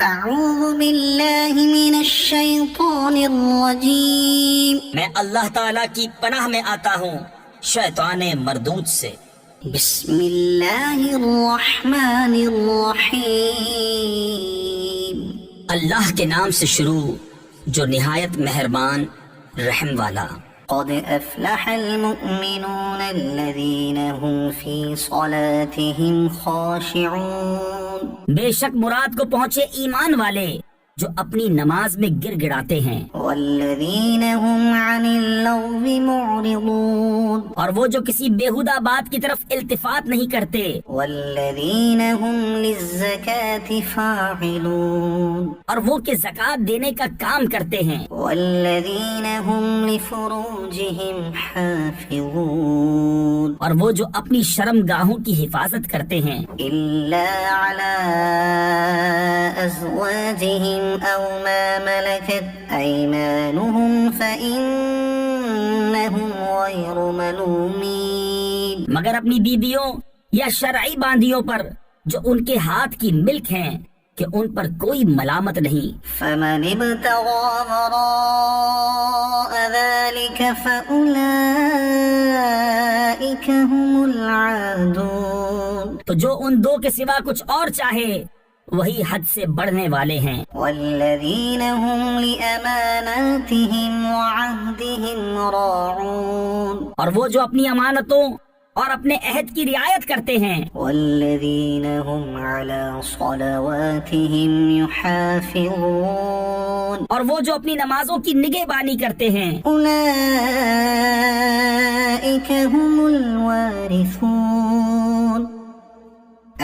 اعوذ باللہ من الشیطان الرجیم، میں اللہ تعالیٰ کی پناہ میں آتا ہوں شیطان مردود سے۔ بسم اللہ الرحمن الرحیم، اللہ کے نام سے شروع جو نہایت مہربان رحم والا۔ قد افلح المؤمنون الذین هم فی صلاتهم خاشعون، بے شک مراد کو پہنچے ایمان والے جو اپنی نماز میں گر گڑاتے ہیں، والذین هم عن اللغو معرضون، اور وہ جو کسی بیہودہ بات کی طرف التفات نہیں کرتے، والذین هم للزکاة فاعلون، اور وہ کہ زکوٰۃ دینے کا کام کرتے ہیں، والذین هم لفروجهم حافظون، اور وہ جو اپنی شرم گاہوں کی حفاظت کرتے ہیں، الا علی ازواجهم او ما ملكت ايمانهم فانهم غير ملومين، مگر اپنی بیویوں یا شرعی باندیوں پر جو ان کے ہاتھ کی ملک ہیں کہ ان پر کوئی ملامت نہیں۔ فمن ابتغى وراء ذلك فأولئك هم العادون، تو جو ان دو کے سوا کچھ اور چاہے وہی حد سے بڑھنے والے ہیں۔ والذین هم لأماناتهم وعهدهم راعون، اور وہ جو اپنی امانتوں اور اپنے عہد کی رعایت کرتے ہیں، والذین هم على صلواتهم يحافظون، اور وہ جو اپنی نمازوں کی نگہبانی کرتے ہیں، اولئک هم الوارثون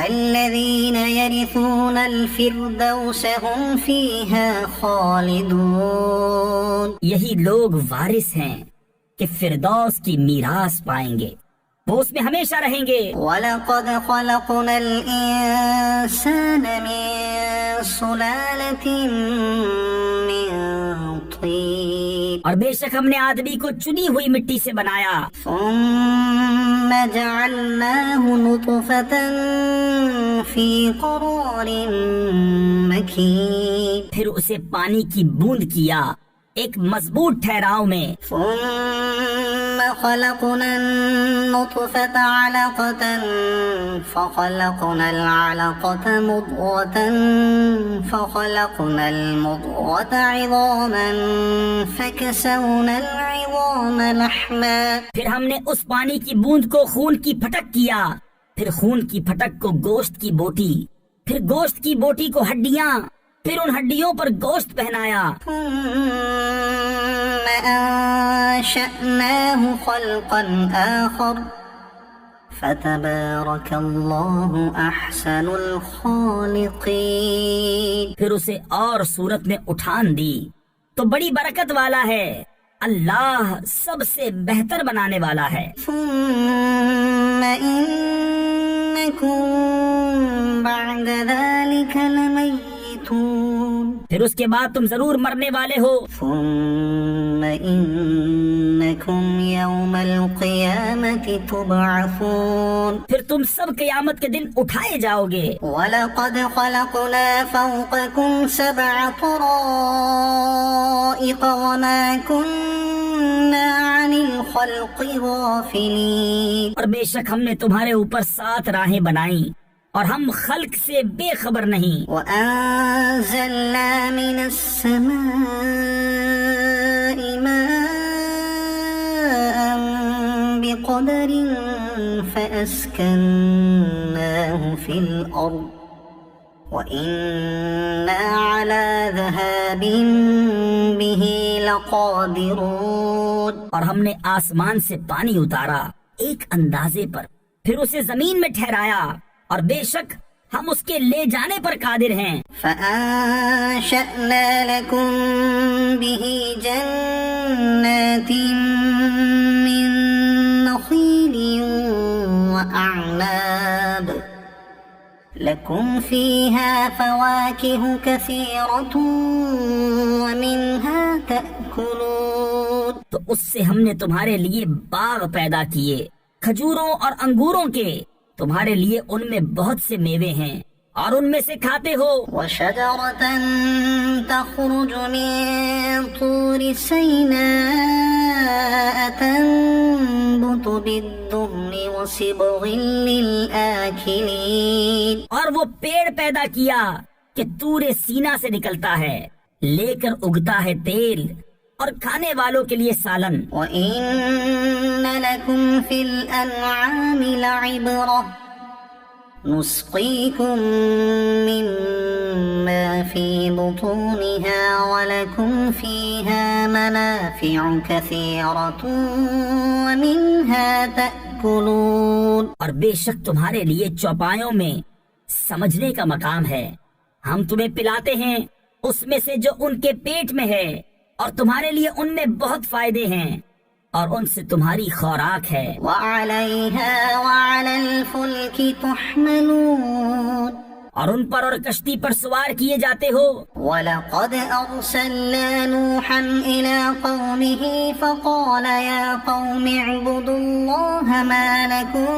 الذین یرثون الفردوس هم فیها خالدون، یہی لوگ وارث ہیں کہ فردوس کی میراث پائیں گے، وہ اس میں ہمیشہ رہیں گے۔ وَلَقَدْ خَلَقْنَا الْإِنسَانَ مِنْ سُلَالَةٍ مِّن طِينٍ، اور بے شک ہم نے آدمی کو چنی ہوئی مٹی سے بنایا، ثُمَّ جَعَلْنَاهُ نُطْفَةً فِي قَرَارٍ مَّكِينٍ، پھر اسے پانی کی بوند کیا ایک مضبوط ٹھہراؤ میں، ثم خلقنا النطفة علقة فخلقنا العلقة مضغة فخلقنا المضغة عظاما فكسونا العظام لحما، پھر ہم نے اس پانی کی بوند کو خون کی پھٹک کیا، پھر خون کی پھٹک کو گوشت کی بوٹی، پھر گوشت کی بوٹی کو ہڈیاں، پھر ان ہڈیوں پر گوشت پہنایا، ثم أنشأناه خلقا آخر فتبارك الله أحسن الخالقين، پھر اسے اور صورت میں اٹھان دی تو بڑی برکت والا ہے، اللہ سب سے بہتر بنانے والا ہے۔ ثم إنكم بعد ذلك لميتون، پھر اس کے بعد تم ضرور مرنے والے ہو، ثم إنكم يوم القيامة تبعثون، پھر تم سب قیامت کے دن اٹھائے جاؤ گے۔ وَلَقَدْ خَلَقْنَا فَوْقَكُمْ سَبْعَ طَرَائِقَ وَمَا كُنَّا عَنِ الْخَلْقِ غَافِلِينَ، اور بے شک ہم نے تمہارے اوپر 7 راہیں بنائیں اور ہم خلق سے بے خبر نہیں۔ وَأَنزَلْنَا مِنَ السَّمَاءِ مَاءً بِقَدَرٍ فَأَسْكَنَّاهُ فِي الْأَرْضِ وَإِنَّا عَلَى ذَهَابٍ بِهِ لَقَادِرُونَ، اور ہم نے آسمان سے پانی اتارا ایک اندازے پر، پھر اسے زمین میں ٹھہرایا، اور بے شک ہم اس کے لے جانے پر قادر ہیں۔ فَأَنشَأْنَا لَكُم بِهِ جَنَّاتٍ مِّن نَّخِيلٍ وَأَعْنَابٍ لَكُمْ فِيهَا فَوَاكِهُ كَثِيرَةٌ وَمِنْهَا تَأْكُلُونَ، تو اس سے ہم نے تمہارے لیے باغ پیدا کیے، کھجوروں اور انگوروں کے، تمہارے لیے ان میں بہت سے میوے ہیں اور ان میں سے کھاتے ہو وشجرة تخرج من طور سيناء تنبت بالدهن وصبغ للآكلين، اور وہ پیڑ پیدا کیا کہ طور سینا سے نکلتا ہے لے کر اگتا ہے تیل اور کھانے والوں کے لیے سالن۔ وَإِنَّ لَكُمْ فِي الْأَنْعَامِ لَعِبْرَةً نُسْقِيكُم مِّمَّا فِي بُطُونِهَا وَلَكُمْ فِيهَا مَنَافِعُ كَثِيرَةٌ وَمِنْهَا تَأْكُلُونَ، اور بے شک تمہارے لیے چوپایوں میں سمجھنے کا مقام ہے، ہم تمہیں پلاتے ہیں اس میں سے جو ان کے پیٹ میں ہے، اور تمہارے لیے ان میں بہت فائدے ہیں اور ان سے تمہاری خوراک ہے۔ وَعَلَيْهَا وَعَلَى الْفُلْكِ تُحْمَلُونَ، اور ان پر اور کشتی پر سوار کیے جاتے ہو۔ وَلَقَدْ أَرْسَلْنَا نُوحًا إِلَى قَوْمِهِ فَقَالَ يَا قَوْمِ اعْبُدُوا اللَّهَ مَا لَكُمْ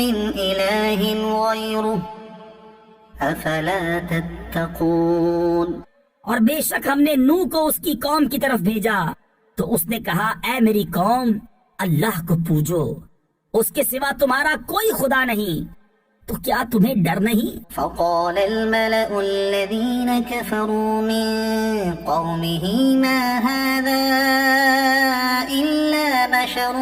مِنْ إِلَٰهٍ غَيْرُهُ أَفَلَا تَتَّقُونَ، اور بے شک ہم نے نوح کو اس کی قوم کی طرف بھیجا تو اس نے کہا اے میری قوم اللہ کو پوجو، اس کے سوا تمہارا کوئی خدا نہیں، تو کیا تمہیں ڈر نہیں؟ فقال الملأ الذين كفروا من قومه ما هذا إلا بشر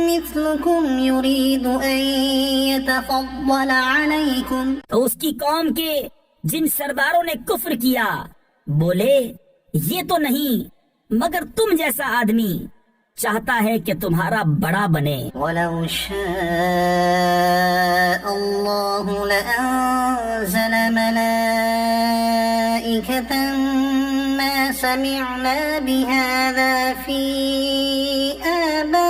مثلكم يريد أن يتفضل عليكم، تو اس کی قوم کے جن سرداروں نے کفر کیا بولے یہ تو نہیں مگر تم جیسا آدمی چاہتا ہے کہ تمہارا بڑا بنے۔ وَلَوْ شَاءَ اللَّهُ لَأَنزَلَ مَلَائِكَةً مَا سَمِعْنَا بِهَذَا فِي آبَائِنَا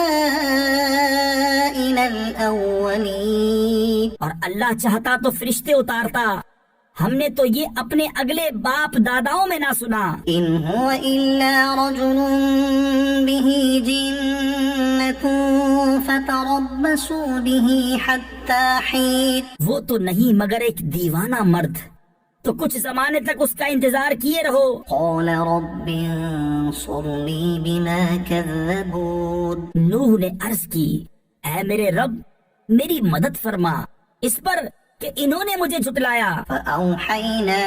الْأَوَّلِينَ، اور اللہ چاہتا تو فرشتے اتارتا، ہم نے تو یہ اپنے اگلے باپ داداؤں میں نہ سنا۔ إِنْ هُوَ إِلَّا رَجُلٌ بِهِ جِنَّةٌ فَتَرَبَّصُوا بِهِ حَتَّى حِينٍ، وہ تو نہیں مگر ایک دیوانہ مرد، تو کچھ زمانے تک اس کا انتظار کیے رہو۔ قَالَ رَبِّ انصُرْنِي بِمَا كَذَّبُونِ، نوح نے عرض کی اے میرے رب میری مدد فرما اس پر کہ انہوں نے مجھے جھٹلایا۔ فَأَوْحَيْنَا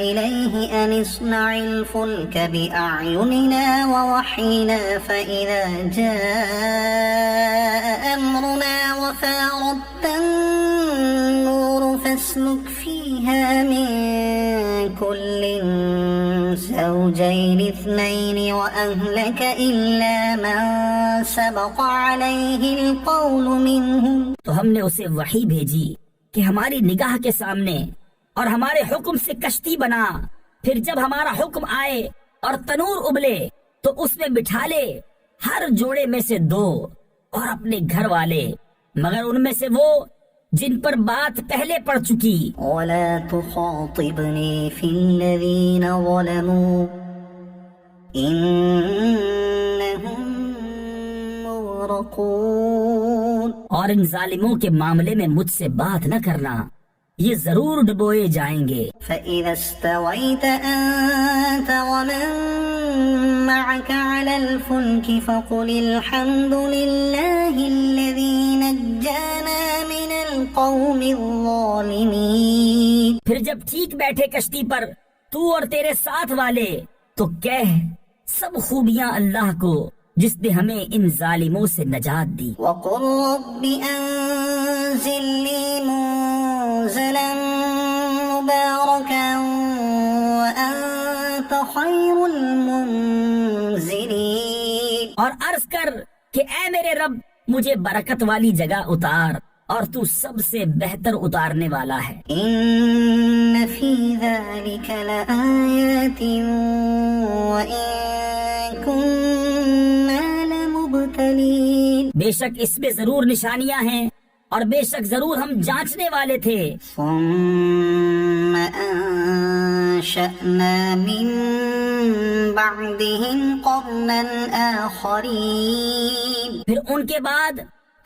إِلَيْهِ أَنِ اصْنَعِ الْفُلْكَ بِأَعْيُنِنَا وَوَحْيِنَا فَإِذَا جَاءَ أَمْرُنَا وَفَارَتِ النُّورُ فَاسْلُكْ فِيهَا مِن كُلٍّ زَوْجَيْنِ اثْنَيْنِ وَأَهْلَكَ إِلَّا مَن سَبَقَ عَلَيْهِ الْقَوْلُ مِنْهُمْ، تو ہم نے اسے وحی بھیجی کہ ہماری نگاہ کے سامنے اور ہمارے حکم سے کشتی بنا، پھر جب ہمارا حکم آئے اور تنور ابلے تو اس میں بٹھا لے ہر جوڑے میں سے 2 اور اپنے گھر والے مگر ان میں سے وہ جن پر بات پہلے پڑ چکی۔ وَلَا تُخَاطِبْنِي فِي الَّذِينَ ظَلَمُوا إِنَّهُمْ مُغْرَقُونَ، اور ان ظالموں کے معاملے میں مجھ سے بات نہ کرنا، یہ ضرور ڈبوئے جائیں گے۔ فَإِذَا اسْتَوَيْتَ أَنْتَ وَمَنْ مَعَكَ عَلَى الْفُلْكِ فَقُلِ الْحَمْدُ لِلَّهِ الَّذِي نَجَّانَا مِنَ الْقَوْمِ الظَّالِمِينَ، پھر جب ٹھیک بیٹھے کشتی پر تو اور تیرے ساتھ والے تو کہہ سب خوبیاں اللہ کو جس نے ہمیں ان ظالموں سے نجات دی۔ وَقُلْ رَبِّ أَنزِلْنِي مُنزَلًا مُبَارَكًا وَأَنتَ خَيْرُ الْمُنزِلِينَ، اور عرض کر کہ اے میرے رب مجھے برکت والی جگہ اتار اور تو سب سے بہتر اتارنے والا ہے۔ إِنَّ فِي ذَلِكَ لَآيَاتٍ وَإِن كُنَّا لَمُبْتَلِينَ، بے شک اس میں ضرور نشانیاں ہیں اور بے شک ضرور ہم جانچنے والے تھے۔ ثُمَّ أنشأنا من بعدهم قرنا آخرين پھر ان کے بعد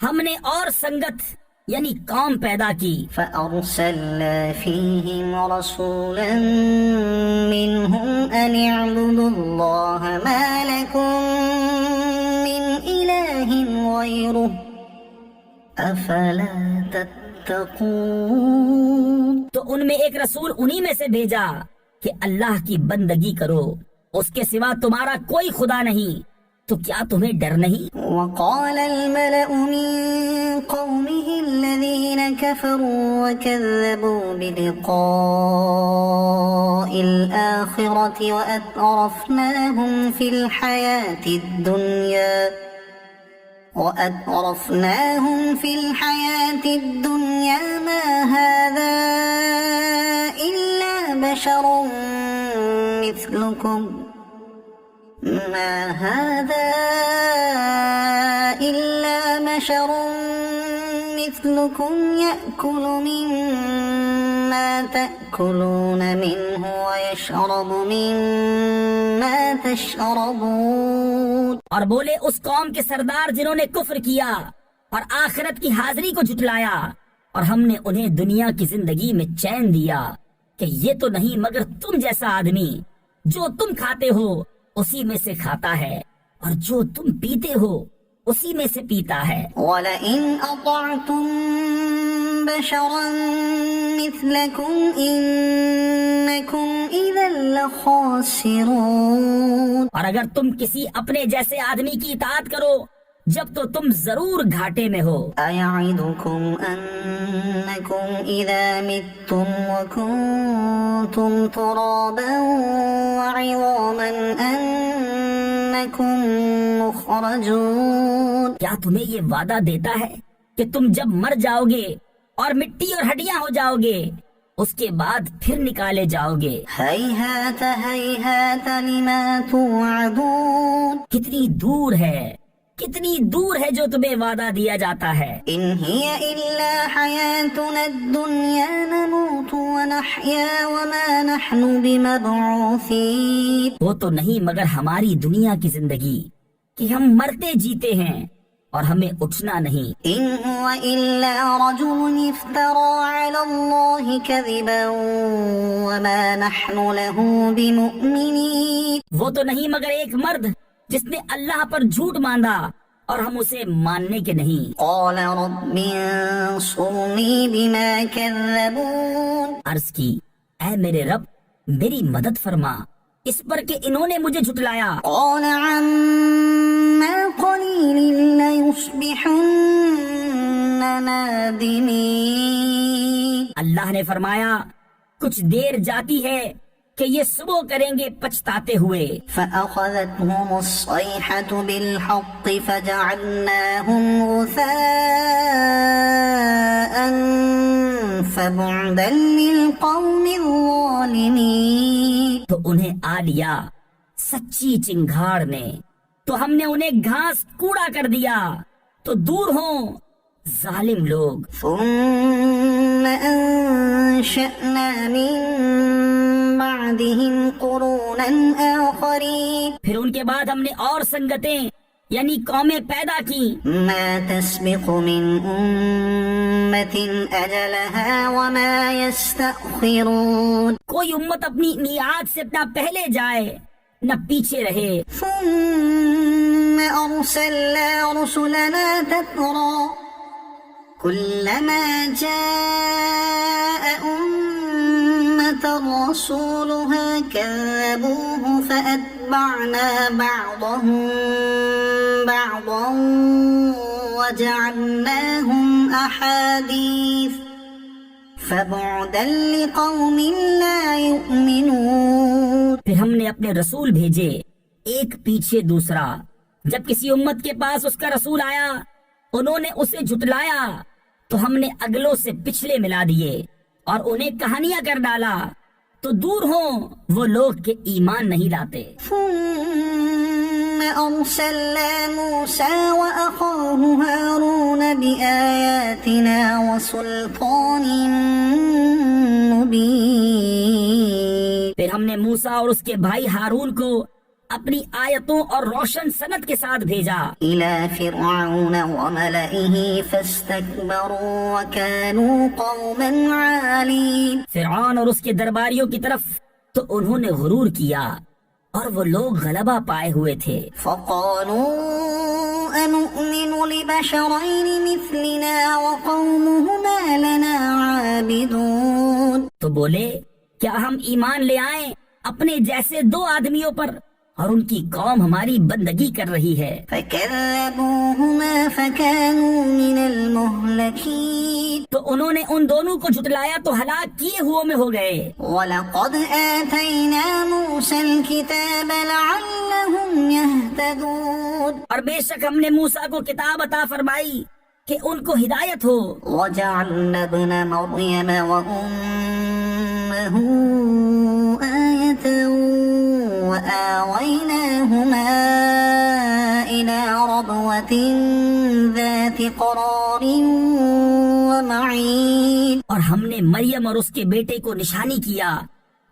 ہم نے اور سنگت یعنی قوم پیدا کی، فأرسلنا فيهم رسولا منهم أن اعبدوا الله ما لكم من إله غيره أفلا تتقون۔ تو ان میں ایک رسول انہی میں سے بھیجا کہ اللہ کی بندگی کرو، اس کے سوا تمہارا کوئی خدا نہیں، تو کیا تمہیں ڈر نہیں؟ وقال الملأ من قومه الذين كفروا وكذبوا بلقاء الآخرة وأترفناهم في الحياة الدنيا ما هذا إلا بشر مثلكم يأكل مما تأكلون منه ويشرب مما تشربون۔ اور بولے اس قوم کے سردار جنہوں نے کفر کیا اور آخرت کی حاضری کو جھٹلایا، اور ہم نے انہیں دنیا کی زندگی میں چین دیا کہ یہ تو نہیں مگر تم جیسا آدمی، جو تم کھاتے ہو اسی میں سے کھاتا ہے، اور جو تم پیتے ہو اسی میں سے پیتا ہے۔ وَلَئِنْ أَطَعْتُمْ بَشَرًا مِثْلَكُمْ إِنَّكُمْ إِذًا لَخَاسِرُونَ۔ اور اگر تم کسی اپنے جیسے آدمی کی اطاعت کرو جب تو تم ضرور گھاٹے میں ہو۔ أَيَعِدُكُمْ أَنَّكُمْ إِذَا مِتُّمْ وَكُنْتُمْ تُرَابًا وَعِظَامًا أَنَّكُمْ مُخْرَجُونَ۔ کیا تمہیں یہ وعدہ دیتا ہے کہ تم جب مر جاؤ گے اور مٹی اور ہڈیاں ہو جاؤ گے اس کے بعد پھر نکالے جاؤ گے؟ هَيْهَاتَ هَيْهَاتَ لِمَا تُوعَدُونَ۔ کتنی دور ہے، کتنی دور ہے جو تمہیں وعدہ دیا جاتا ہے۔ إِنْ هِيَ إِلَّا حَيَاتُنَا الدُّنْيَا نَمُوتُ وَنَحْيَا وَمَا نَحْنُ بِمَبْعُوثِينَ۔ وہ تو نہیں مگر ہماری دنیا کی زندگی کہ ہم مرتے جیتے ہیں اور ہمیں اٹھنا نہیں۔ إِنْ هُوَ إِلَّا رَجُلٌ افْتَرَى عَلَى اللَّهِ كَذِبًا وَمَا نَحْنُ لَهُ بِمُؤْمِنِينَ۔ وہ تو نہیں مگر ایک مرد جس نے اللہ پر جھوٹ باندھا اور ہم اسے ماننے کے نہیں۔ قَالَ رَبِّ انصُرْنِي بِمَا كَذَّبُونِ۔ عرض کی، اے میرے رب میری مدد فرما اس پر کہ انہوں نے مجھے جھٹلایا۔ قَالَ عَمَّا قَلِيلٍ لَيُصْبِحُنَّ نَادِمِينَ۔ اللہ نے فرمایا کچھ دیر جاتی ہے کہ یہ صبح کریں گے پچھتاتے ہوئے۔ فَأَخَذَتْهُمُ الصَّيْحَةُ بِالْحَقِّ فَجَعَلْنَاهُمْ غُثَاءً فَبُعْدًا لِلْقَوْمِ الظَّالِمِينَ۔ تو انہیں آ لیا سچی چنگھاڑ نے تو ہم نے انہیں گھاس کوڑا کر دیا، تو دور ہوں ظالم لوگ۔ ثُمَّ أَنشَأْنَا مِن بَعْدِهِمْ قُرُونًا آخَرِينَ۔ پھر ان کے بعد ہم نے اور سنگتیں یعنی قومیں پیدا کی۔ مَا تَسْبِقُ مِنْ أُمَّةٍ أَجَلَهَا وَمَا يَسْتَأْخِرُونَ۔ کوئی امت اپنی میعاد سے نہ پہلے جائے نہ پیچھے رہے۔ ثُمَّ أَرْسَلْنَا رُسُلَنَا تَتْرَىٰ كُلَّمَا جَاءَ أُمَّةً رَّسُولُهَا كَذَّبُوهُ فَأَتْبَعْنَا بَعْضَهُم بَعْضًا وَجَعَلْنَاهُمْ أَحَادِيثَ فَبُعْدًا لِقَوْمٍ لَّا يُؤْمِنُونَ۔ پھر ہم نے اپنے رسول بھیجے ایک پیچھے دوسرا، جب کسی امت کے پاس اس کا رسول آیا انہوں نے اسے جھٹلایا تو ہم نے اگلوں سے پچھلے ملا دیے اور انہیں کہانیاں کر ڈالا، تو دور ہوں وہ لوگ کہ ایمان نہیں لاتے۔ ثم أرسلنا موسى وأخاه هارون بآياتنا وسلطان مبين۔ پھر نے موسیٰ اور اس کے بھائی ہارون کو اپنی آیتوں اور روشن سند کے ساتھ بھیجا إلى فرعون وملئه فاستكبروا وكانوا قوما عالين. فرعون اور اس کے درباریوں کی طرف تو انہوں نے غرور کیا اور وہ لوگ غلبہ پائے ہوئے تھے. فقالوا أنؤمن لبشرين مثلنا وقومهما لنا عابدون. تو بولے کیا ہم ایمان لے آئیں اپنے جیسے دو آدمیوں پر اور ان کی قوم ہماری بندگی کر رہی ہے. فكذبوهما فكانوا من المهلكين. تو انہوں نے ان دونوں کو جھٹلایا تو ہلاک کیے ہوئے میں ہو گئے. وَلَقَدْ آتَيْنَا مُوسَى الْكِتَابَ لَعَلَّهُمْ يَهْتَدُونَ. اور بے شک ہم نے موسیٰ کو کتاب عطا فرمائی کہ ان کو ہدایت ہو. وَجَعَلْنَا ابْنَ مَرْيَمَ وَأُمَّهُ آيَةً وَآوَيْنَاهُمَا إِلَى رَبْوَةٍ ذَاتِ قَرَارٍ وَمَعِينٍ. اور ہم نے مریم اور اس کے بیٹے کو نشانی کیا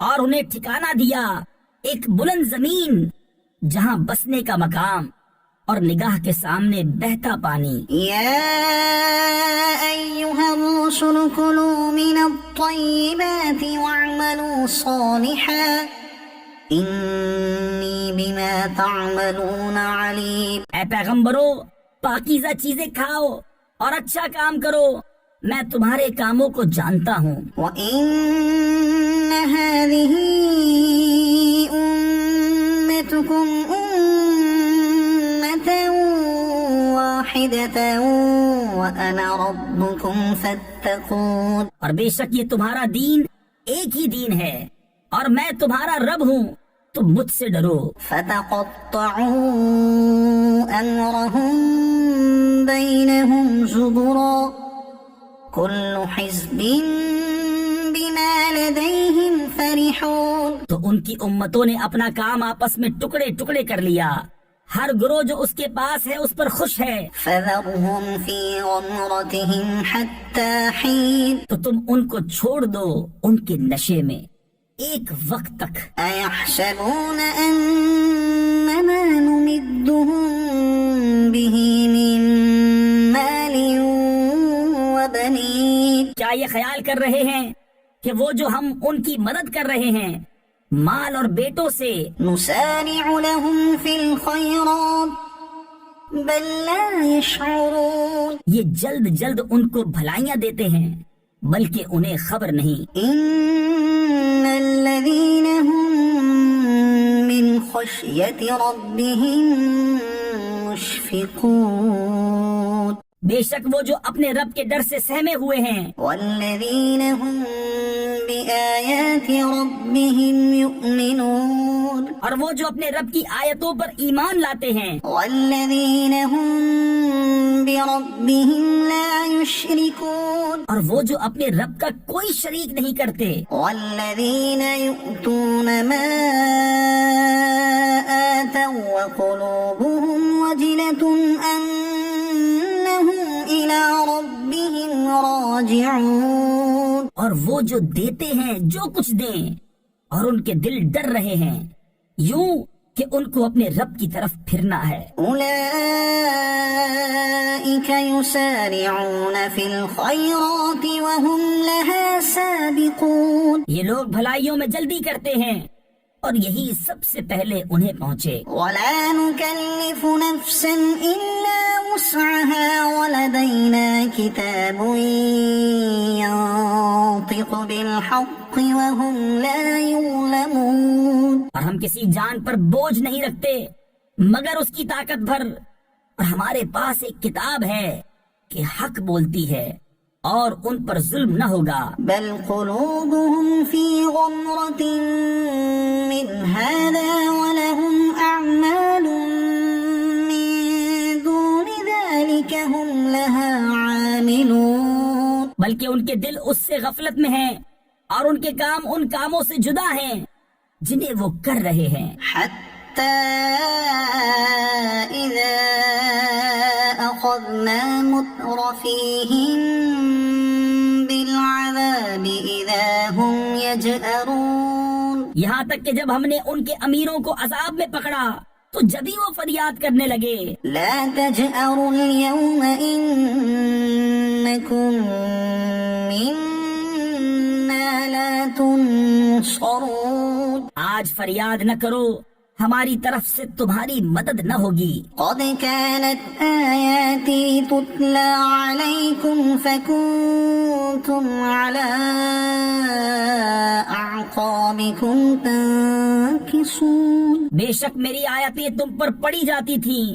اور انہیں ٹھکانہ دیا ایک بلند زمین جہاں بسنے کا مقام اور نگاہ کے سامنے بہتا پانی. يا أيها الرسل كلوا من الطيبات واعملوا صالحا إني بما تعملون عليم. اے پیغمبرو پاکیزہ چیزیں کھاؤ اور اچھا کام کرو، میں تمہارے کاموں کو جانتا ہوں. وإن هذه أمتكم أمة واحدة وأنا ربكم فاتقون. اور بے شک یہ تمہارا دین ایک ہی دین ہے اور میں تمہارا رب ہوں، تم مجھ سے ڈرو. فتقطعوا أمرهم بينهم زبرا كل حزب بما لديهم فرحون. تو ان کی امتوں نے اپنا کام آپس میں ٹکڑے ٹکڑے کر لیا، ہر گروہ جو اس کے پاس ہے اس پر خوش ہے. فذرهم في غمرتهم حتى حين. تو تم ان کو چھوڑ دو ان کے نشے میں ایک وقت تک. أيحسبون أنما نمدهم به من مال وبنين. کیا یہ خیال کر رہے ہیں کہ وہ جو ہم ان کی مدد کر رہے ہیں مال اور بیٹوں سے، نسارع لهم في الخيرات بل لا يشعرون. یہ جلد جلد ان کو بھلائیاں دیتے ہیں بلکہ انہیں خبر نہیں. إن الذين هم من خشية ربهم مشفقون. بے شک وہ جو اپنے رب کے ڈر سے سہمے ہوئے ہیں. والذين هم بآيات ربهم يؤمنون. اور وہ جو اپنے رب کی آیتوں پر ایمان لاتے ہیں. والذين هم بربهم لا يشركون. اور وہ جو اپنے رب کا کوئی شریک نہیں کرتے. والذين يؤتون ما آتوا وقلوبهم وجلة أنهم إلى ربهم راجعون. اور وہ جو دیتے ہیں جو کچھ دیں اور ان کے دل ڈر رہے ہیں یوں کہ ان کو اپنے رب کی طرف پھرنا ہے. أولئك يسارعون في الخيرات وهم لها سابقون. یہ لوگ بھلائیوں میں جلدی کرتے ہیں اور یہی سب سے پہلے انہیں پہنچے. ولا نكلف نفسا إلا وسعها ولدينا كتاب ينطق بالحق وهم لا يظلمون. اور ہم کسی جان پر بوجھ نہیں رکھتے مگر اس کی طاقت بھر، اور ہمارے پاس ایک کتاب ہے کہ حق بولتی ہے اور ان پر ظلم نہ ہوگا. بل قلوبهم في غمرة من هذا ولهم أعمال من دون ذلك هم لها عاملون. بلکہ ان کے دل اس سے غفلت میں ہیں اور ان کے کام ان کاموں سے جدا ہیں جنہیں وہ کر رہے ہیں. حتى إذا أخذنا مترفيهم بالعذاب إذا هم يجأرون. یہاں تک کہ جب ہم نے ان کے امیروں کو عذاب میں پکڑا تو جبھی وہ فریاد کرنے لگے لا تجأروا اليوم إنكم منا لا تنصرون. آج فریاد نہ کرو، ہماری طرف سے تمہاری مدد نہ ہوگی. قد كانت آياتي تتلى عليكم فكنتم على أعقابكم تنكصون. بے شک میری آیتیں تم پر پڑھی جاتی تھیں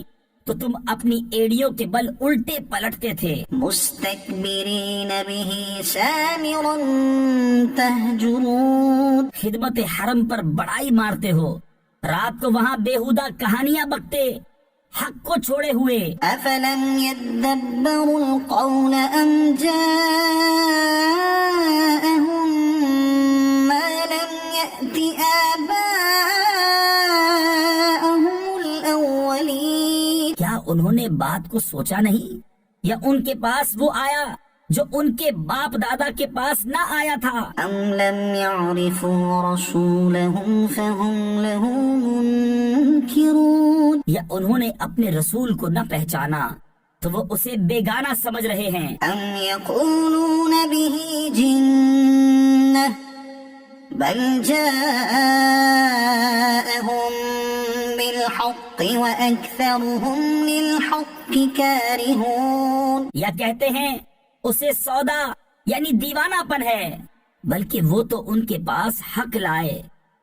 تو تم اپنی ایڑیوں کے بل الٹے پلٹتے تھے. مستكبرين به سامرا تهجرون. خدمت حرم پر بڑائی مارتے ہو، رات کو وہاں بےہودہ کہانیاں بکتے، حق کو چھوڑے ہوئے. أفلم يدبروا القول أم جاءهم ما لم يأت آباءهم الأولين. کیا انہوں نے بات کو سوچا نہیں، یا ان کے پاس وہ آیا جو ان کے باپ دادا کے پاس نہ آیا تھا؟ أم لم يعرفوا رسولهم فهم له منكرون. یا انہوں نے اپنے رسول کو نہ پہچانا تو وہ اسے بیگانہ سمجھ رہے ہیں. أم يقولون به جنة بل جاءهم بالحق وأكثرهم للحق كارهون. یا کہتے ہیں اسے سودا یعنی دیوانہ پن ہے، بلکہ وہ تو ان کے پاس حق لائے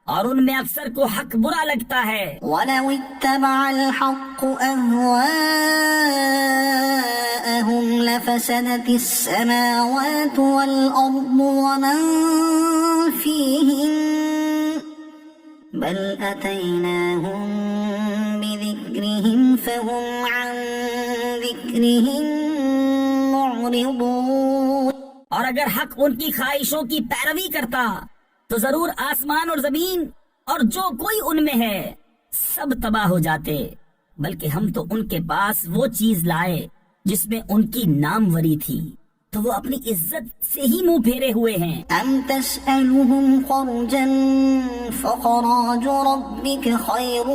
اور ان میں اکثر کو حق برا لگتا ہے. ولو اتبع الحق أهواءهم لفسدت السماوات والأرض ومن فيهن بل أتيناهم بذكرهم فهم عن ذكرهم معرضون. اور اگر حق ان کی خواہشوں کی پیروی کرتا تو ضرور آسمان اور زمین اور جو کوئی ان میں ہے سب تباہ ہو جاتے، بلکہ ہم تو ان کے پاس وہ چیز لائے جس میں ان کی ناموری تھی، تو وہ اپنی عزت سے ہی منہ پھیرے ہوئے ہیں. أم تسألهم خرجا فخراج ربك خير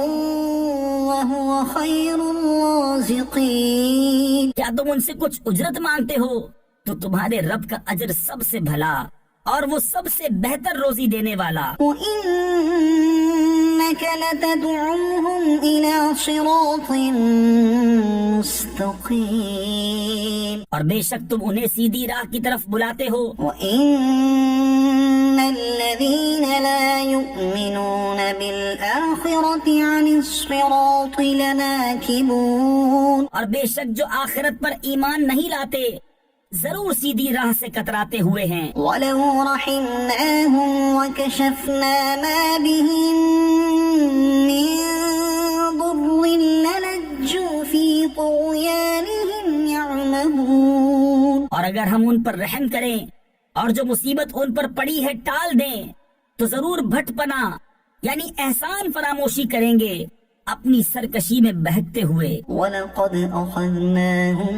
وهو خير الرازقين. کیا تم ان سے کچھ اجرت مانگتے ہو تو تمہارے رب کا اجر سب سے بھلا اور وہ سب سے بہتر روزی دینے والا. وإنك لتدعوهم إلى صراط مستقيم. اور بے شک تم انہیں سیدھی راہ کی طرف بلاتے ہو. وإن الذين لا يؤمنون بالآخرة عن الصراط لناكبون. اور بے شک جو آخرت پر ایمان نہیں لاتے ضرور سیدھی راہ سے کتراتے ہوئے ہیں. ولو رحمناهم وكشفنا ما بهم من ضر للجوا في طغيانهم يعمهون. اور اگر ہم ان پر رحم کریں اور جو مصیبت ان پر پڑی ہے ٹال دیں تو ضرور بھٹ پنا یعنی احسان فراموشی کریں گے اپنی سرکشی میں بہکتے ہوئے. وَلَقَدْ أَخَذْنَاهُمْ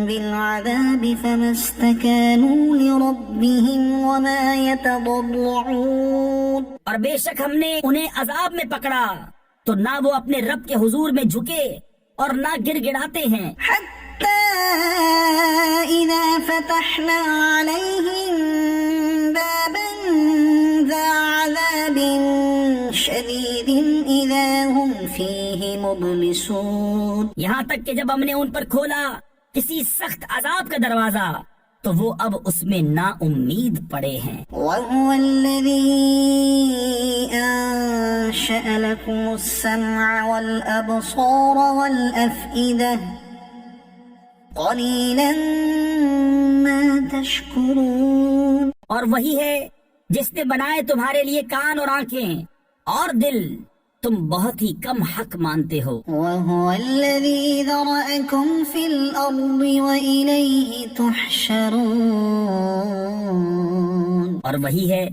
بِالْعَذَابِ فَمَا اسْتَكَانُوا لِرَبِّهِمْ وَمَا يَتَضَرَّعُونَ. اور بے شک ہم نے انہیں عذاب میں پکڑا تو نہ وہ اپنے رب کے حضور میں جھکے اور نہ گر گڑاتے ہیں. حَتَّى إِذَا فَتَحْنَا عَلَيْهِمْ بَابًا ذَا عَذَابٍ شَدِيدٍ إِذَا هُمْ فِيهِ مُبْلِسُونَ. یہاں تک کہ جب ہم نے ان پر کھولا کسی سخت عذاب کا دروازہ تو وہ اب اس میں نا امید پڑے ہیں. وَهُوَ الَّذِي أَنشَأَ لَكُمُ السَّمْعَ وَالْأَبْصَارَ وَالْأَفْئِدَةَ قَلِيلًا مَا تَشْكُرُونَ. اور وہی ہے جس نے بنائے تمہارے لیے کان اور آنکھیں اور دل، تم بہت ہی کم حق مانتے ہو. وَهُوَ الَّذِي ذَرَأَكُمْ فِي الْأَرْضِ وَإِلَيْهِ تُحْشَرُونَ. اور وہی ہے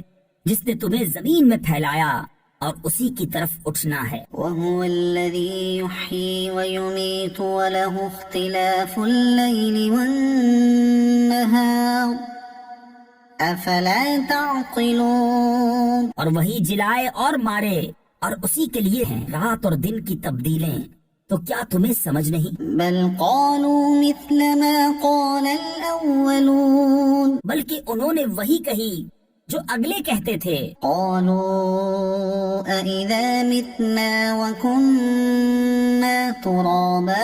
جس نے تمہیں زمین میں پھیلایا اور اسی کی طرف اٹھنا ہے. وَهُوَ الَّذِي يُحْيِي وَيُمِيتُ وَلَهُ اخْتِلَافُ اللَّيْلِ وَالنَّهَارِ أفلا تعقلون اور وہی جلائے اور مارے اور اسی کے لیے ہیں رات اور دن کی تبدیلیں، تو کیا تمہیں سمجھ نہیں؟ بل قالوا مثل ما قال الأولون بلکہ انہوں نے وہی کہی جو اگلے کہتے تھے۔ قالوا أإذا متنا وكنا ترابا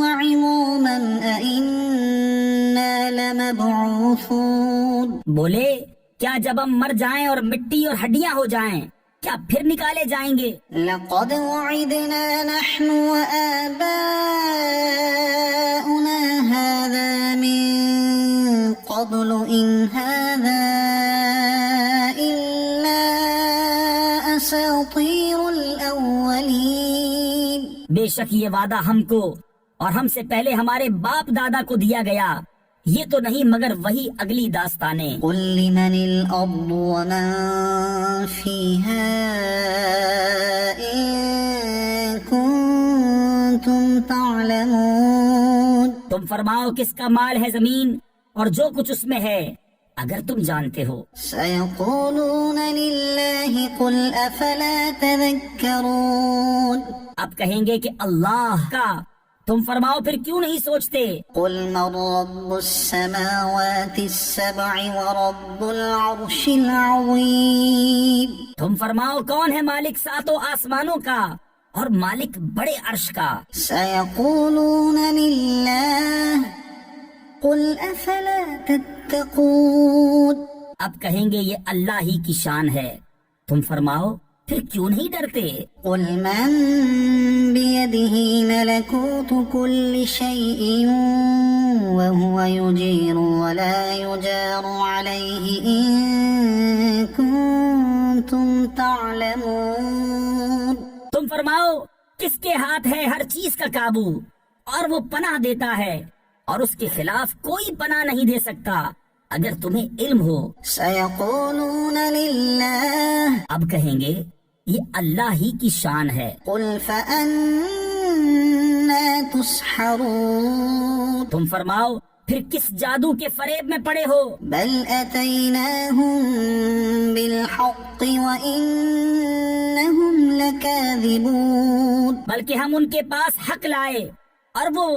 وعظاما أإنا لمبعوثون بولے کیا جب ہم مر جائیں اور مٹی اور ہڈیاں ہو جائیں کیا پھر نکالے جائیں گے؟ لقد وعدنا نحن وآباؤنا هذا من قبل إن هذا إلا أساطير الأولين بے شک یہ وعدہ ہم کو اور ہم سے پہلے ہمارے باپ دادا کو دیا گیا، یہ تو نہیں مگر وہی اگلی داستانیں۔ قل لمن الأرض ومن فيها إن كنتم تعلمون تم فرماؤ کس کا مال ہے زمین اور جو کچھ اس میں ہے اگر تم جانتے ہو۔ سيقولون لله قل أفلا تذكرون اب کہیں گے کہ اللہ کا، تم فرماؤ پھر کیوں نہیں سوچتے؟ قل من رب السماوات السبع ورب العرش العظيم تم فرماؤ کون ہے مالک ساتوں آسمانوں کا اور مالک بڑے عرش کا؟ سيقولون لله قل أفلا تتقون اب کہیں گے یہ اللہ ہی کی شان ہے، تم فرماؤ پھر کیوں نہیں ڈرتے؟ قل من بيده ملكوت كل شيء وهو يجير ولا يجار عليه إن كنتم تعلمون تم فرماؤ کس کے ہاتھ ہے ہر چیز کا قابو اور وہ پناہ دیتا ہے اور اس کے خلاف کوئی پناہ نہیں دے سکتا اگر تمہیں علم ہو۔ سيقولون لله اب کہیں گے یہ اللہ ہی کی شان ہے، قل فأنا تسحرون تم فرماؤ پھر کس جادو کے فریب میں پڑے ہو؟ بل أتيناهم بالحق وإنهم لكاذبون بلکہ ہم ان کے پاس حق لائے اور وہ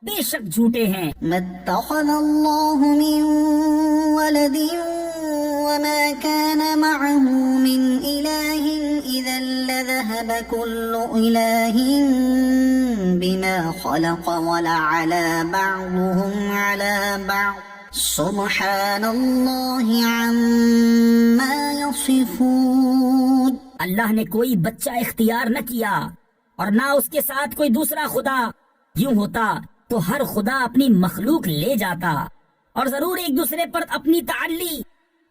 بے شک جھوٹے ہیں۔ ما اتخذ الله من ولد وما كان معه من إله إذا لذهب كل إله بما خلق ولعلى بعضهم على بعض سبحان الله عما يصفون اللہ نے کوئی بچہ اختیار نہ کیا اور نہ اس کے ساتھ کوئی دوسرا خدا، یوں ہوتا تو ہر خدا اپنی مخلوق لے جاتا اور ضرور ایک دوسرے پر اپنی تعلی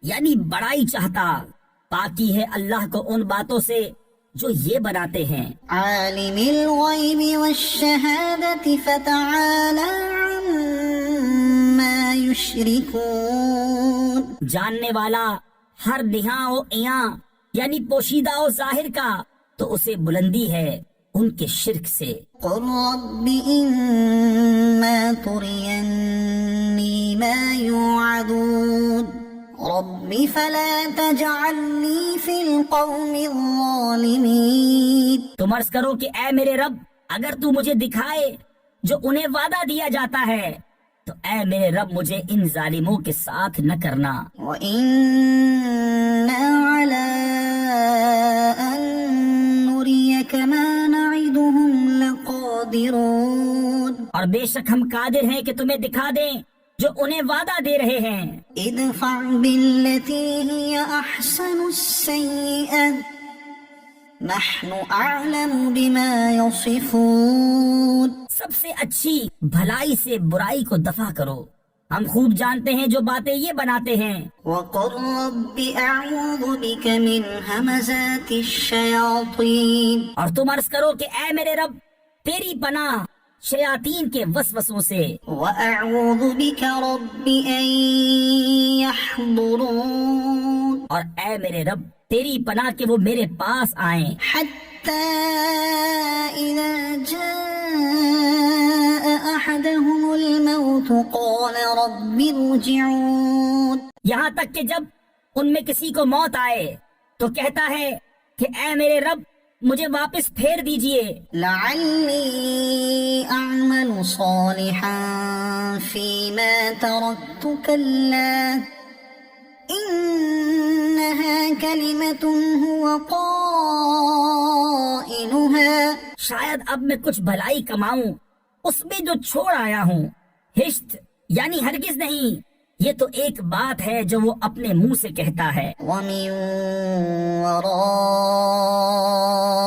یعنی بڑائی چاہتا۔ پاکی ہے اللہ کو ان باتوں سے جو یہ بناتے ہیں۔ عالم الغیب والشہادة فتعالى عما يشركون جاننے والا ہر نہاں و عیاں یعنی پوشیدہ و ظاہر کا، تو اسے بلندی ہے ان کے شرک سے۔ قل رب إما تريني ما يوعدون رب فلا تجعلني في القوم الظالمين تم عرض کرو کہ اے میرے رب اگر تو مجھے دکھائے جو انہیں وعدہ دیا جاتا ہے تو اے میرے رب مجھے ان ظالموں کے ساتھ نہ کرنا۔ وإنا على أن نريك ما نعدهم لقادرون اور بے شک ہم قادر ہیں کہ تمہیں دکھا دیں جو انہیں وعدہ دے رہے ہیں۔ ادفع بالتي هي أحسن السيئة نحن أعلم بما يصفون سب سے اچھی بھلائی سے برائی کو دفع کرو، ہم خوب جانتے ہیں جو باتیں یہ بناتے ہیں۔ وقل رب أعوذ بك من همزات الشياطين اور تم عرض کرو کہ اے میرے رب تیری پناہ شیاطین کے وسوسوں سے، وأعوذ بك رب أن يحضرون اور اے میرے رب تیری پناہ کہ وہ میرے پاس آئیں، حتى إذا جاء أحدهم الموت قال رب ارجعون یہاں تک کہ جب ان میں کسی کو موت آئے تو کہتا ہے کہ اے میرے رب مجھے واپس پھیر دیجئے لعلی اعمل صالحا فيما تركت كلا انها كلمة هو قائلها شاید اب میں کچھ بھلائی کماؤں اس میں جو چھوڑ آیا ہوں. ہشت یعنی ہرگز نہیں، یہ تو ایک بات ہے جو وہ اپنے منہ سے کہتا ہے. ومن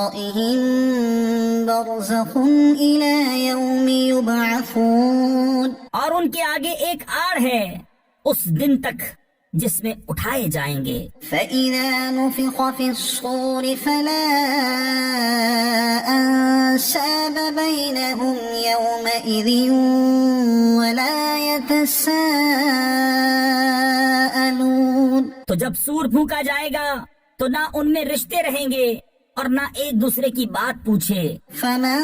ورائهم برزخ إلى يوم يبعثون اور ان کے آگے ایک آڑ ہے اس دن تک جس میں اٹھائے جائیں گے. فإذا نفخ في الصور فلا أنساب بينهم يومئذ ولا يتساءلون تو جب سور پھونکا جائے گا تو نہ ان میں رشتے رہیں گے اور نہ ایک دوسرے کی بات پوچھے. فمن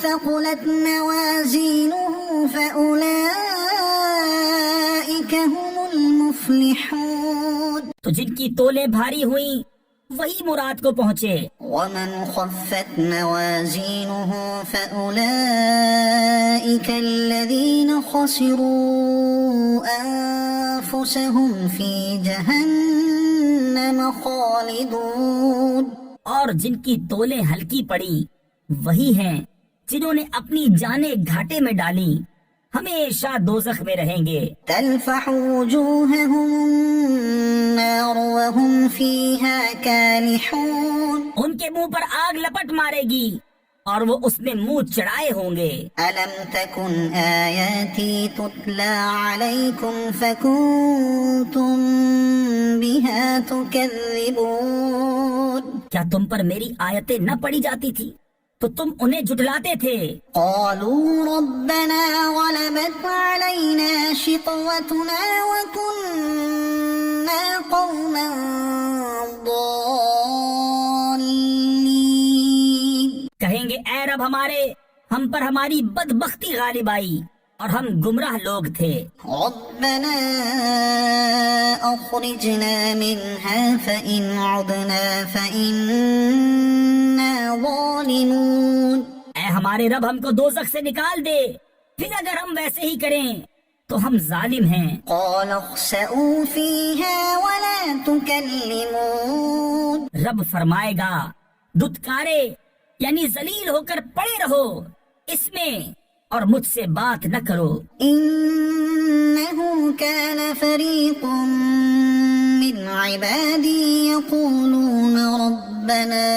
ثقلت موازينه فأولئك هم المفلحون تو جن کی تولیں بھاری ہوئیں وہی مراد کو پہنچے. ومن خفت موازينه فأولئك الذين خسروا أنفسهم في جهنم خالدون اور جن کی تولیں ہلکی پڑی وہی ہیں جنہوں نے اپنی جانیں گھاٹے میں ڈالی، ہمیشہ دوزخ میں رہیں گے. تلفح وجوههم النار وهم فيها كالحون ان کے منہ پر آگ لپٹ مارے گی اور وہ اس میں منہ چڑھائے ہوں گے. ألم تكن آياتي تتلى عليكم فكنتم بها تكذبون کیا تم پر میری آیتیں نہ پڑھی جاتی تھی تو تم انہیں جھٹلاتے تھے. قالوا ربنا غلبت علينا شقوتنا وكنا قوما ضالين کہیں گے اے رب ہمارے، ہم پر ہماری بدبختی غالب آئی اور ہم گمراہ لوگ تھے. ربنا أخرجنا منها فإن عدنا فإنا ظالمون اے ہمارے رب ہم کو دوزخ سے نکال دے، پھر اگر ہم ویسے ہی کریں تو ہم ظالم ہیں. قال اخسئوا فيها ولا تكلمون رب فرمائے گا دتکارے یعنی ذلیل ہو کر پڑے رہو اس میں اور مجھ سے بات نہ کرو. إنه كان فريق من عبادي يقولون ربنا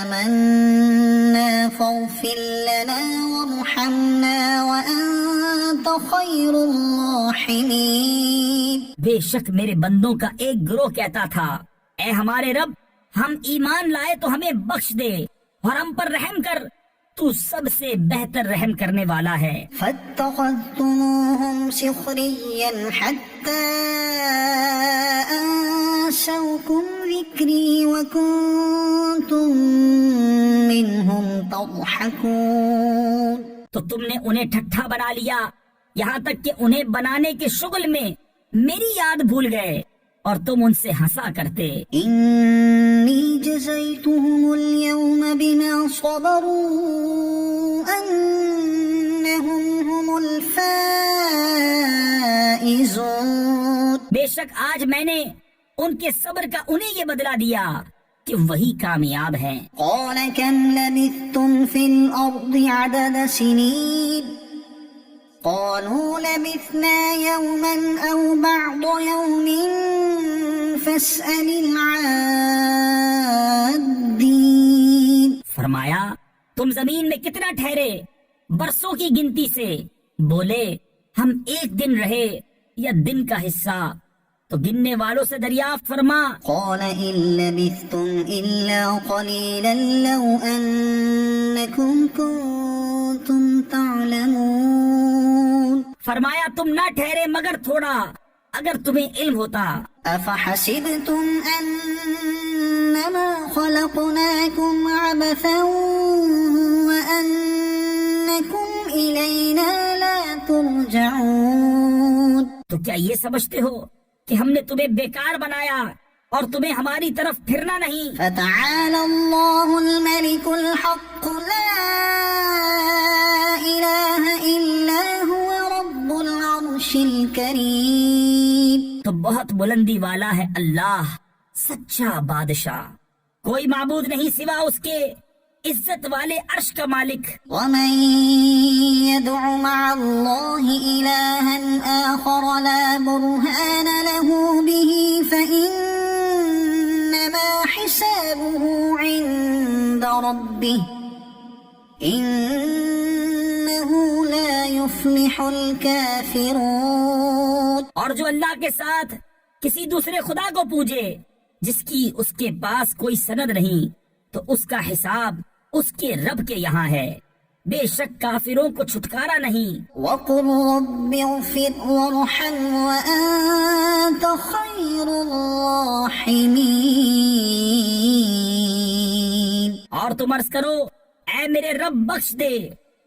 آمنا فاغفر لنا وارحمنا وأنت خير الراحمين بے شک میرے بندوں کا ایک گروہ کہتا تھا اے ہمارے رب ہم ایمان لائے تو ہمیں بخش دے اور ہم پر رحم کر، تو سب سے بہتر رحم کرنے والا ہے. فاتخذتموهم سخريا حتى أنسوكم ذكري وكنتم منهم تضحكون تو تم نے انہیں ٹھٹھا بنا لیا یہاں تک کہ انہیں بنانے کے شغل میں میری یاد بھول گئے اور تم ان سے ہنسا کرتے. إني جزيتهم اليوم بما صبروا أنهم هم الفائزون بے شک آج میں نے ان کے صبر کا انہیں یہ بدلہ دیا کہ وہی کامیاب ہیں. قال كم لبثتم في الأرض عدد سنين قالوا لبثنا يوما أو بعض يوم فاسأل العادين فرمایا تم زمین میں کتنا ٹھہرے؟ برسوں کی گنتی سے. بولے ہم ایک دن رہے یا دن کا حصہ، تو گننے والوں سے دریافت فرما. قال إن لبثتم إلا قليلا لو أنكم كنتم تعلمون فرمایا تم نہ ٹھہرے مگر تھوڑا اگر تمہیں علم ہوتا. أفحسبتم أنما خلقناكم عبثا وأنكم إلينا لا ترجعون تو کیا یہ سمجھتے ہو کہ ہم نے تمہیں بیکار بنایا اور تمہیں ہماری طرف پھرنا نہیں؟ فتعالى الله الملك الحق لا إله إلا هو رب العرش الكريم. تو بہت بلندی والا ہے اللہ، سچا بادشاہ، کوئی معبود نہیں سوا اس کے، عزت والے عرش کا مالک. ومن يدع مع الله إلها آخر لا برهان له به فإنما حسابه عند ربه إنه لا يفلح الكافرون. اور جو اللہ کے ساتھ کسی دوسرے خدا کو پوجے جس کی اس کے پاس کوئی سند نہیں، تو اس کا حساب اس کے رب کے یہاں ہے، بے شک کافروں کو چھٹکارا نہیں. وقل رب اغفر وارحم وأنت خير الراحمين. اور تم عرض کرو اے میرے رب بخش دے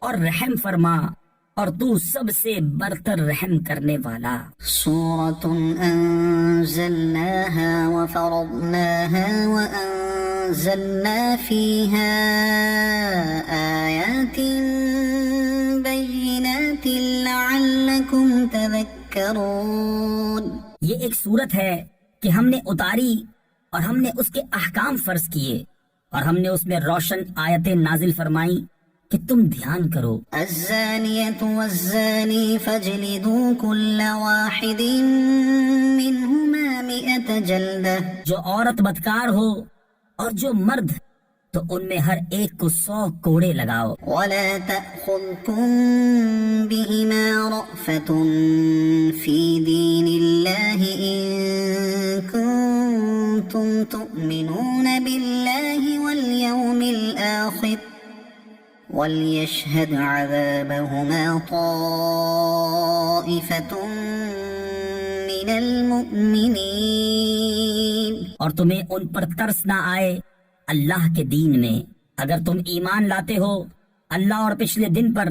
اور رحم فرما، اور تو سب سے برتر رحم کرنے والا. سورة أنزلناها وفرضناها وأنزلنا فيها آيات بينات لعلكم تذكرون. یہ ایک صورت ہے کہ ہم نے اتاری اور ہم نے اس کے احکام فرض کیے اور ہم نے اس میں روشن آیتیں نازل فرمائیں کہ تم دھیان کرو. الزانية والزاني فاجلدوا كل واحد منهما 100 جلدة. جو عورت بدکار ہو اور جو مرد، تو ان میں ہر ایک کو 100 کوڑے لگاؤ. ولا تأخذكم بهما رأفة في دين الله إن كنتم تؤمنون بالله واليوم الآخر وليشهد عذابهما طائفة من المؤمنين. اور تمہیں ان پر ترس نہ آئے اللہ کے دین میں اگر تم ایمان لاتے ہو اللہ اور پچھلے دن پر،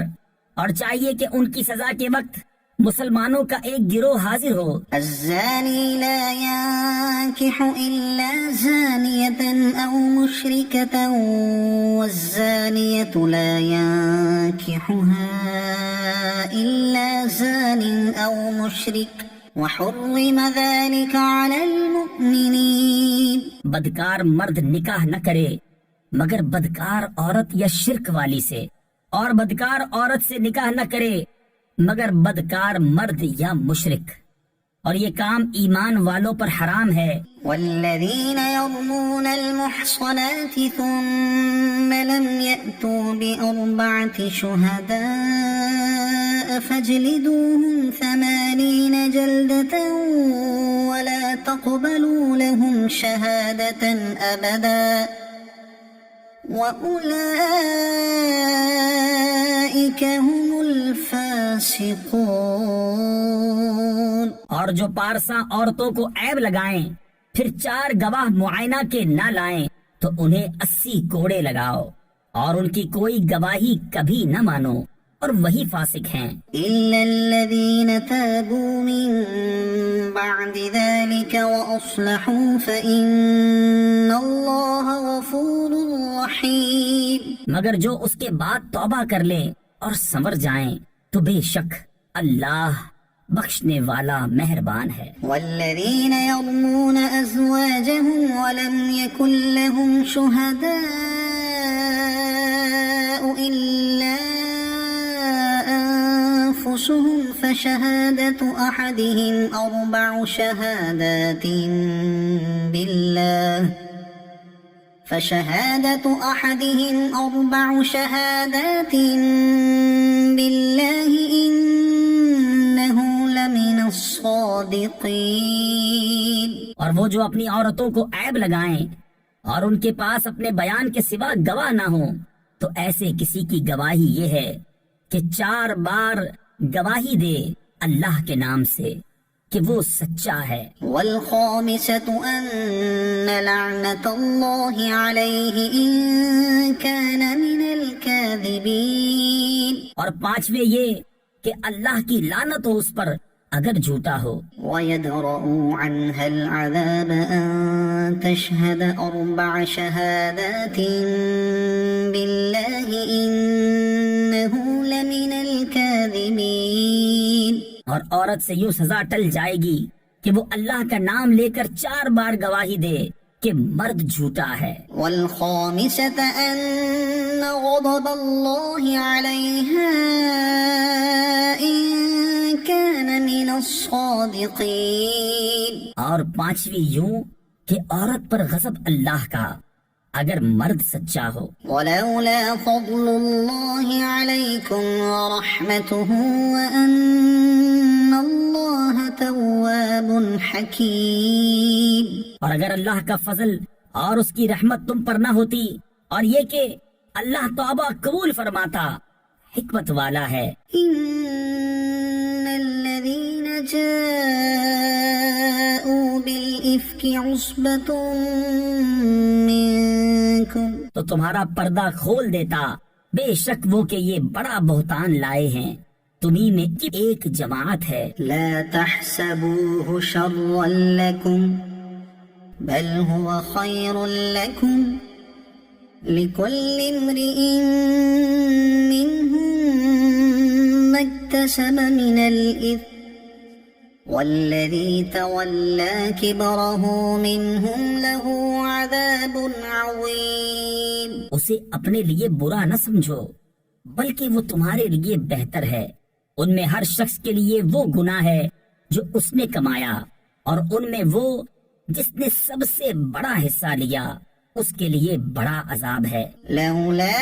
اور چاہیے کہ ان کی سزا کے وقت مسلمانوں کا ایک گروہ حاضر ہو. الزاني لا ينكح إلا زانية أو مشركة والزانية لا ينكحها إلا زان أو مشرك وحرم ذلك على المؤمنين. بدکار مرد نکاح نہ کرے مگر بدکار عورت یا شرک والی سے، اور بدکار عورت سے نکاح نہ کرے مگر بدکار مرد یا مشرک، اور یہ کام ایمان والوں پر حرام ہے. والذين يرمون المحصنات ثم لم يأتوا ب4 شهداء فاجلدوهم 80 جلدة ولا تقبلوا لهم شهادة أبدا وأولئك هم الفاسقون. اور جو پارساں عورتوں کو عیب لگائیں پھر 4 گواہ معائنہ کے نہ لائیں تو انہیں 80 کوڑے لگاؤ، اور ان کی کوئی گواہی کبھی نہ مانو، اور وہی فاسق ہیں. إلا الذين تابوا من بعد ذلك وأصلحوا فإن الله غفور رحيم. مگر جو اس کے بعد توبہ کر لیں اور سنور جائیں تو بے شک اللہ بخشنے والا مہربان ہے. والذين يرمون أزواجهم ولم يكن لهم شهداء إلا أنفسهم فشهادة أحدهم 4 شهادات بالله إنه لمن الصادقين. اور وہ جو اپنی عورتوں کو عیب لگائیں اور ان کے پاس اپنے بیان کے سوا گواہ نہ ہوں تو ایسے کسی کی گواہی یہ ہے کہ 4 بار گواہی دے اللہ کے نام سے کہ وہ سچا ہے. والخامسة أن لعنة الله عليه إن كان من الكاذبين. اور 5ویں یہ کہ اللہ کی لعنت ہو اس پر اگر جھوٹا ہو، ويدرؤوا عنها العذاب أن تشهد 4 شهادات بالله إنه لمن الكاذبين. اور عورت سے یوں سزا ٹل جائے گی کہ وہ اللہ کا نام لے کر 4 بار گواہی دے کہ مرد جھوٹا ہے. والخامسة أن غضب الله عليها إن كان من الصادقين. اور 5ویں یوں کہ عورت پر غضب اللہ کا اگر مرد سچا ہو. ولولا فضل الله عليكم ورحمته وأن الله تواب حكيم. اور اگر اللہ کا فضل اور اس کی رحمت تم پر نہ ہوتی اور یہ کہ اللہ توبہ قبول فرماتا، حکمت والا ہے. إن الذين جاءوا بالإفك عصبة منكم. تو تمہارا پردہ کھول دیتا، بے شک وہ کہ یہ بڑا بہتان لائے ہیں، تمہیں میں ایک جماعت ہے. لا تحسبوه شرا لكم بل هو خير لكم لكل امرئ منهم ما اكتسب من الإثم والذي تولى كبره منهم له عذاب عظيم. اسے اپنے لیے برا نہ سمجھو بلکہ وہ تمہارے لیے بہتر ہے. ان میں ہر شخص کے لیے وہ گناہ ہے جو اس نے کمایا، اور ان میں وہ جس نے سب سے بڑا حصہ لیا اس کے لیے بڑا عذاب ہے. لولا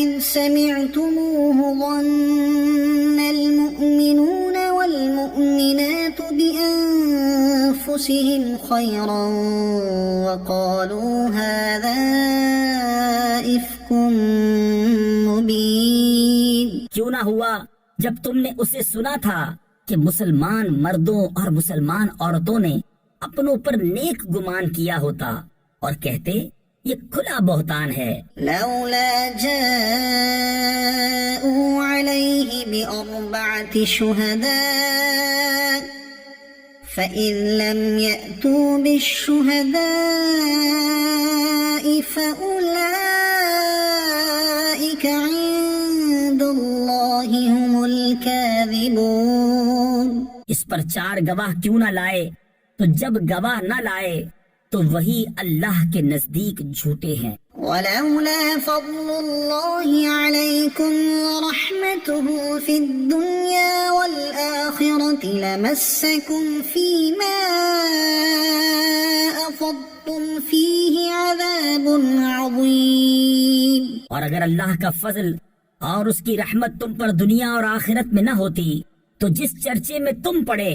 إذ سمعتموه ظن المؤمنون والمؤمنات بأنفسهم خيرا وقالوا هذا إفك مبين. کیوں نہ ہوا جب تم نے اسے سنا تھا کہ مسلمان مردوں اور مسلمان عورتوں نے اپنوں پر نیک گمان کیا ہوتا اور کہتے یہ کھلا بہتان ہے. لولا جاءوا عليه ب4 شهداء فإذ لم يأتوا بالشهداء فأولئك عند الله هم الكاذبون. اس پر 4 گواہ کیوں نہ لائے؟ تو جب گواہ نہ لائے تو وہی اللہ کے نزدیک جھوٹے ہیں. ولولا فضل الله عليكم ورحمته في الدنيا والآخرة لمسكم فيما أفضتم فيه عذاب عظيم. اور اگر اللہ کا فضل اور اس کی رحمت تم پر دنیا اور آخرت میں نہ ہوتی تو جس چرچے میں تم پڑے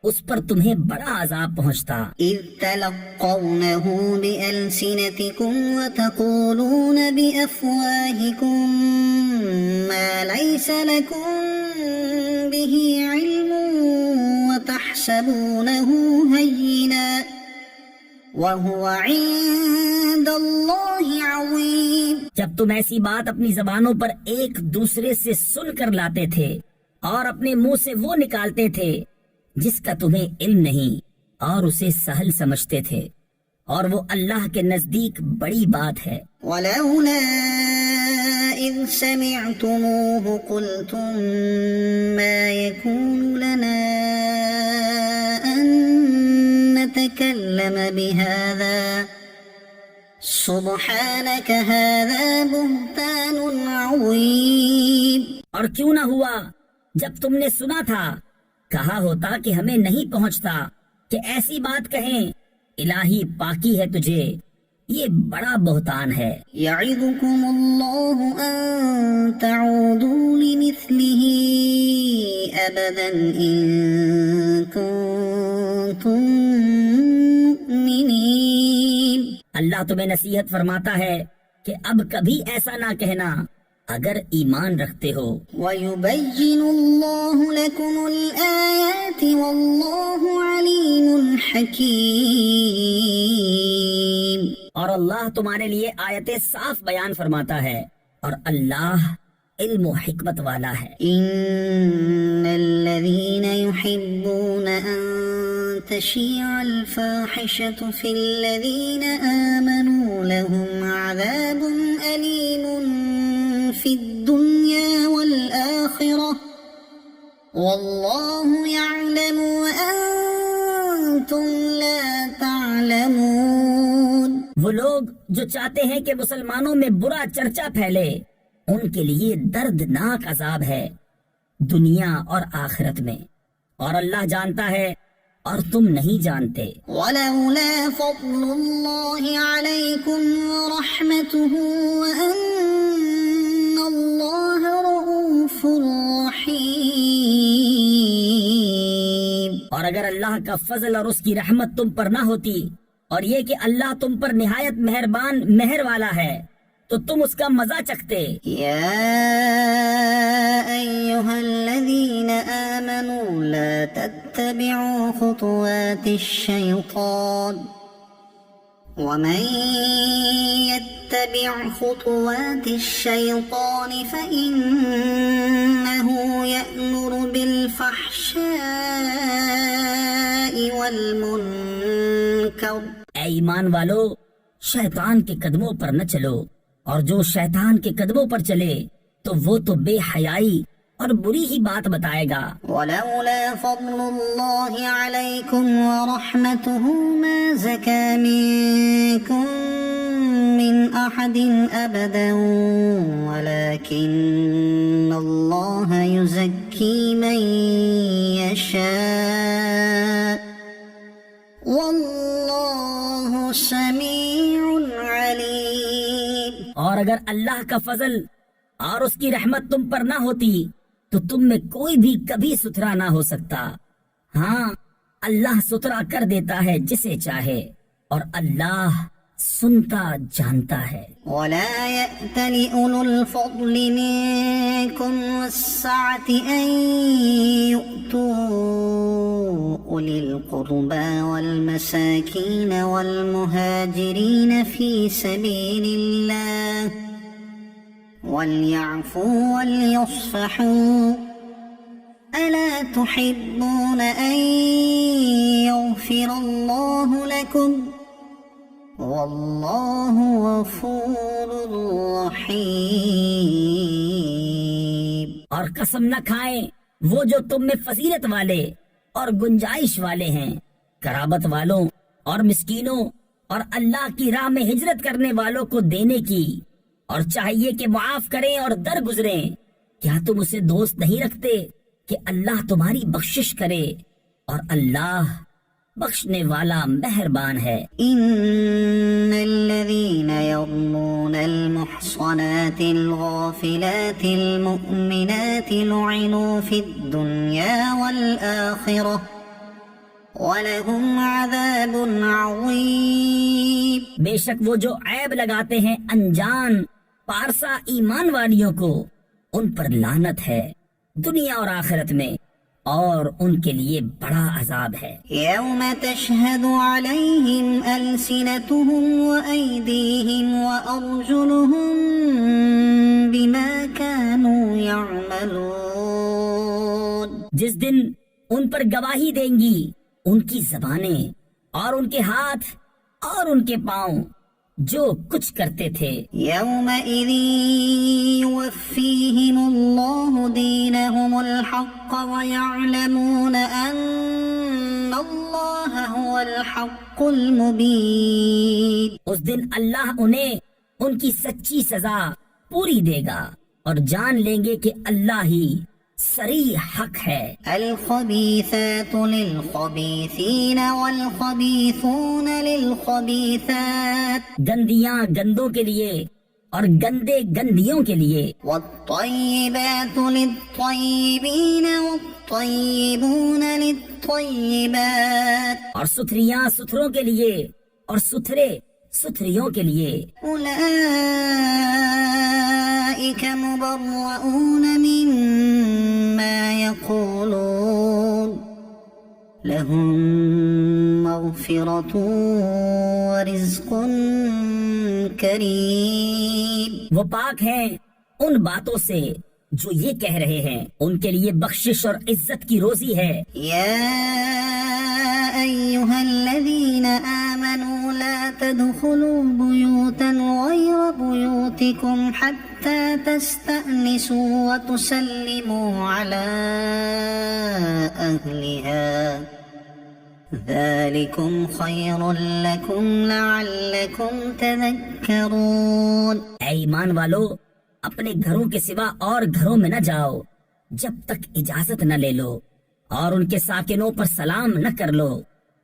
اس پر تمہیں بڑا عذاب پہنچتا. إذ تلقونه بألسنتكم وتقولون بأفواهكم ما ليس لكم به علم وتحسبونه هينا وهو عند الله عظيم. جب تم ایسی بات اپنی زبانوں پر ایک دوسرے سے سن کر لاتے تھے اور اپنے منہ سے وہ نکالتے تھے جس کا تمہیں علم نہیں اور اسے سہل سمجھتے تھے، اور وہ اللہ کے نزدیک بڑی بات ہے. ولولا إذ سمعتموه قلتم ما يكون لنا أن نتكلم بهذا سبحانك هذا بهتان عظيم. اور کیوں نہ ہوا جب تم نے سنا تھا، کہا ہوتا کہ ہمیں نہیں پہنچتا کہ ایسی بات کہیں، الہی پاکی ہے تجھے، یہ بڑا بہتان ہے. يعظكم الله أن تعودوا لمثله أبدا إن كنتم مؤمنين. اللہ تمہیں نصیحت فرماتا ہے کہ اب کبھی ایسا نہ کہنا اگر ایمان رکھتے ہو. وَيُبَيِّنُ اللَّهُ لَكُمُ الْآيَاتِ وَاللَّهُ عَلِيمٌ حَكِيمٌ. اور اللہ تمہارے لیے آیتیں صاف بیان فرماتا ہے اور اللہ علم و حکمت والا ہے. إِنَّ الَّذِينَ يحبون أن تشيع الفاحشة في الذين آمنوا لهم عذاب أليم في الدنيا والآخرة والله يعلم وأنتم لا تعلمون۔ وہ لوگ جو چاہتے ہیں کہ مسلمانوں میں برا چرچا پھیلے ان کے لیے دردناک عذاب ہے دنیا اور آخرت میں، اور اللہ جانتا ہے اور تم نہیں جانتے۔ ولولا فضل الله عليكم ورحمته وأن الله رؤوف رحيم۔ اور اگر اللہ کا فضل اور اس کی رحمت تم پر نہ ہوتی اور یہ کہ اللہ تم پر نہایت مہربان مہر والا ہے تو تم اس کا مزہ چکھتے۔ يا أيها الذين آمنوا لا تتبعوا خطوات الشيطان ومن يتبع خطوات الشيطان فإنه يأمر بالفحشاء والمنكر۔ اے ایمان والو، شیطان کے قدموں پر نہ چلو، اور جو شیطان کے قدموں پر چلے تو وہ تو بے حیائی اور بری ہی بات بتائے گا۔ ولولا فضل الله عليكم ورحمته ما زكى منكم من أحد أبدا ولكن الله يزكي من يشاء والله سميع عليم۔ اور اگر اللہ کا فضل اور اس کی رحمت تم پر نہ ہوتی تو تم میں کوئی بھی کبھی ستھرا نہ ہو سکتا۔ ہاں، اللہ ستھرا کر دیتا ہے جسے چاہے، اور اللہ سنتا جانتا ہے۔ ولا يأتل أولو الفضل منكم والسعة أن يؤتوا أولي القربى والمساكين والمهاجرين في سبيل الله وليعفوا وليصفحوا ألا تحبون أن يغفر الله لكم والله غفور رحيم۔ اور قسم نہ کھائیں وہ جو تم میں فضیلت والے اور گنجائش والے ہیں، قرابت والوں اور مسکینوں اور اللہ کی راہ میں ہجرت کرنے والوں کو دینے کی، اور چاہیے کہ معاف کریں اور درگزریں۔ کیا تم اسے دوست نہیں رکھتے کہ اللہ تمہاری بخشش کرے، اور اللہ بخشنے والا مہربان ہے۔ ان الذين يرمون المحصنات الغافلات المؤمنات لعنوا في الدنيا والآخرة وَلَهُمْ عَذَابٌ عَظِيمٌ۔ بے شک وہ جو عیب لگاتے ہیں انجان پارسا ایمان والیوں کو، ان پر لعنت ہے دنیا اور آخرت میں، اور ان کے لیے بڑا عذاب ہے۔ يَوْمَ تَشْهَدُ عَلَيْهِمْ أَلْسِنَتُهُمْ وَأَيْدِيهِمْ وَأَرْجُلُهُمْ بِمَا كَانُوا يَعْمَلُونَ۔ جس دن ان پر گواہی دیں گی ان کی زبانیں اور ان کے ہاتھ اور ان کے پاؤں جو کچھ کرتے تھے۔ يَوْمَئِذٍ يُوَفِّيهِمُ اللَّهُ دِينَهُمُ الْحَقَّ وَيَعْلَمُونَ أَنَّ اللَّهَ هُوَ الْحَقُّ الْمُبِينُ۔ اس دن اللہ انہیں ان کی سچی سزا پوری دے گا اور جان لیں گے کہ اللہ ہی صریح حق ہے۔ الخبیثات للخبیثین والخبیثون للخبیثات، گندیاں گندوں کے لیے اور گندے گندیوں کے لیے۔ والطیبات للطیبین والطیبون للطیبات، اور ستھریاں ستھروں کے لیے اور ستھرے ستھریوں کے لیے۔ اولئک مبرؤون مما یقولون لهم مغفرۃ ورزق کریم۔ وہ پاک ہیں ان باتوں سے جو یہ کہہ رہے ہیں ان کے لیے بخشش اور عزت کی روزی ہے۔ يا أيها الذين آمنوا لا تدخلوا بيوتا غير بيوتكم حتى تستأنسوا وتسلموا على أهلها ذلكم خير لكم لعلكم تذكرون۔ اے ایمان والو، اپنے گھروں کے سوا اور گھروں میں نہ جاؤ جب تک اجازت نہ لے لو، اور ان کے ساکنوں پر سلام نہ کر لو،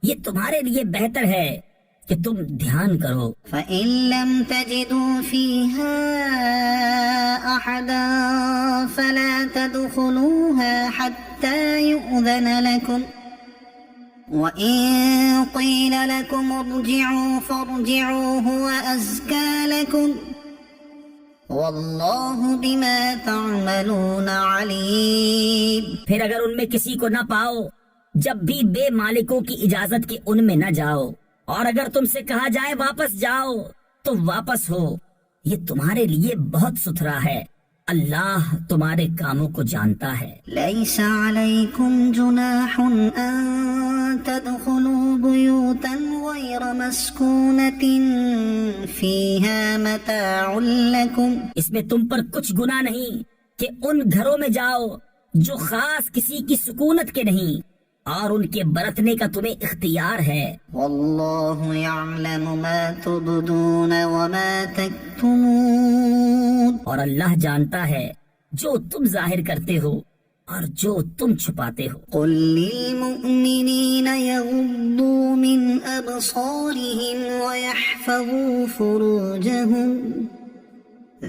یہ تمہارے لیے بہتر ہے کہ تم دھیان کرو۔ فَإِن لَّمْ تَجِدُوا فِيهَا أَحَدًا فَلَا تَدْخُلُوهَا حَتَّى يُؤْذَنَ لَكُمْ وَإِن قِيلَ لَكُمُ ارْجِعُوا فَارْجِعُوا هُوَ أَزْكَىٰ لَكُمْ وَاللَّهُ بِمَا تَعْمَلُونَ عَلِيمٌ۔ پھر اگر ان میں کسی کو نہ پاؤ جب بھی بے مالکوں کی اجازت کے ان میں نہ جاؤ، اور اگر تم سے کہا جائے واپس جاؤ تو واپس ہو، یہ تمہارے لیے بہت ستھرا ہے، اللہ تمہارے کاموں کو جانتا ہے۔ لَيْسَ عَلَيْكُمْ جُنَاحٌ أَن تَدْخُلُوا بُيُوتًا غَيْرَ مَسْكُونَةٍ فِيهَا مَتَاعٌ لَكُمْ، اس میں تم پر کچھ گناہ نہیں کہ ان گھروں میں جاؤ جو خاص کسی کی سکونت کے نہیں، اور ان کے برتنے کا تمہیں اختیار ہے۔ وَاللَّهُ يَعْلَمُ مَا تُبْدُونَ وَمَا تَكْتُمُونَ، اور اللہ جانتا ہے جو تم ظاہر کرتے ہو اور جو تم چھپاتے ہو۔ قُل لِّلْمُؤْمِنِينَ يَغُضُّوا مِنْ أَبْصَارِهِمْ وَيَحْفَظُوا فُرُوجَهُمْ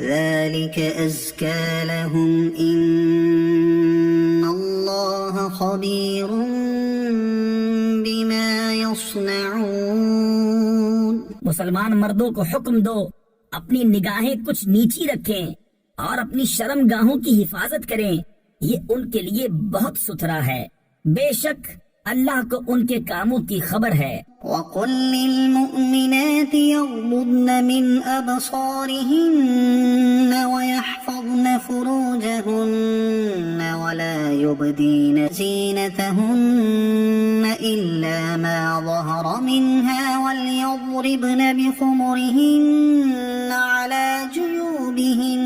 ذَلِكَ أَزْكَىٰ لَهُمْ إِنَّ اللَّهَ خَبِيرٌ بِمَا يَصْنَعُونَ۔ مسلمان مردوں کو حکم دو اپنی نگاہیں کچھ نیچی رکھیں اور اپنی شرم گاہوں کی حفاظت کریں، یہ ان کے لیے بہت ستھرا ہے، بے شک اللہ کو ان کے کاموں کی خبر ہے۔ وَقُل لِّلْمُؤْمِنَاتِ يَغْضُضْنَ مِنْ أَبْصَارِهِنَّ وَيَحْفَظْنَ فُرُوجَهُنَّ وَلَا يُبْدِينَ زِينَتَهُنَّ إِلَّا مَا ظَهَرَ مِنْهَا وَلْيَضْرِبْنَ بِخُمُرِهِنَّ عَلَى جُيُوبِهِنَّ،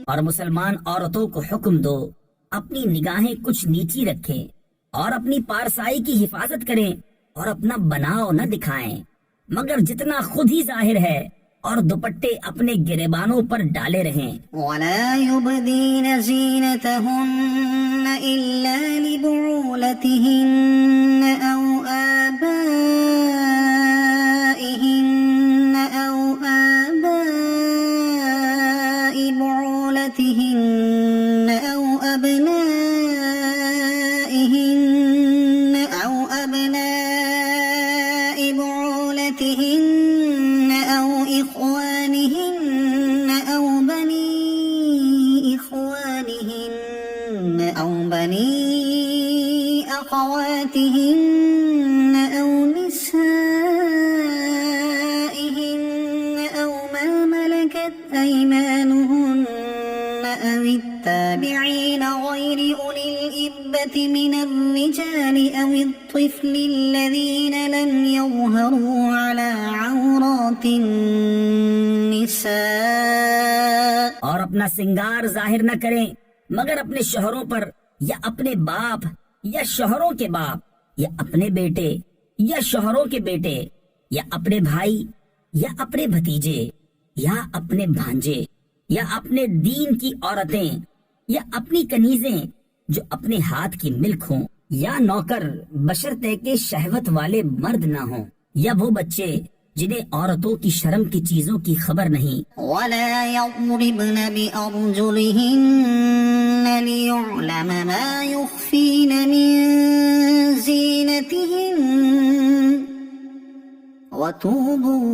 اور مسلمان عورتوں کو حکم دو اپنی نگاہیں کچھ نیچی رکھیں اور اپنی پارسائی کی حفاظت کریں اور اپنا بناؤ نہ دکھائیں مگر جتنا خود ہی ظاہر ہے، اور دوپٹے اپنے گریبانوں پر ڈالے رہیں۔ وَلَا يُبْدِينَ زِينَتَهُنَّ إِلَّا لِبُعُولَتِهِنَّ أَوْ آبَائِهِنَّ أَوْ آبَاءِ بُعُولَتِهِنَّ أَوْ أَبْنَائِهِنَّ أَوْ أَبْنَاءِ بُعُولَتِهِنَّ أَوْ إِخْوَانِهِنَّ أَوْ بَنِي إِخْوَانِهِنَّ أَوْ بَنِي أَخَوَاتِهِنَّ أَوْ نِسَائِهِنَّ أَوْ مَا مَلَكَتْ أَيْمَانُهُنَّ أَوِ التَّابِعِينَ غَيْرِ أُولِي الْإِرْبَةِ مِنَ الرِّجَالِ أَوِ الطِّفْلِ الَّذِينَ لَمْ يَظْهَرُوا عَلَى عَوْرَاتِ النِّسَاءِ، اور اپنا سنگار ظاہر نہ کریں مگر اپنے شوہروں پر یا اپنے باپ یا شوہروں کے باپ یا اپنے بیٹے یا شوہروں کے بیٹے یا اپنے بھائی یا اپنے بھتیجے یا اپنے بھانجے یا اپنے دین کی عورتیں یا اپنی کنیزیں جو اپنے ہاتھ کی ملک ہوں، یا نوکر بشرطے کے شہوت والے مرد نہ ہوں، یا وہ بچے جنہیں عورتوں کی شرم کی چیزوں کی خبر نہیں۔ وَلَا يَضْرِبْنَ بِأَرْجُلِهِنَّ لِيُعْلَمَ مَا يُخْفِينَ مِن زِينَتِهِنَّ وَتُوبُوا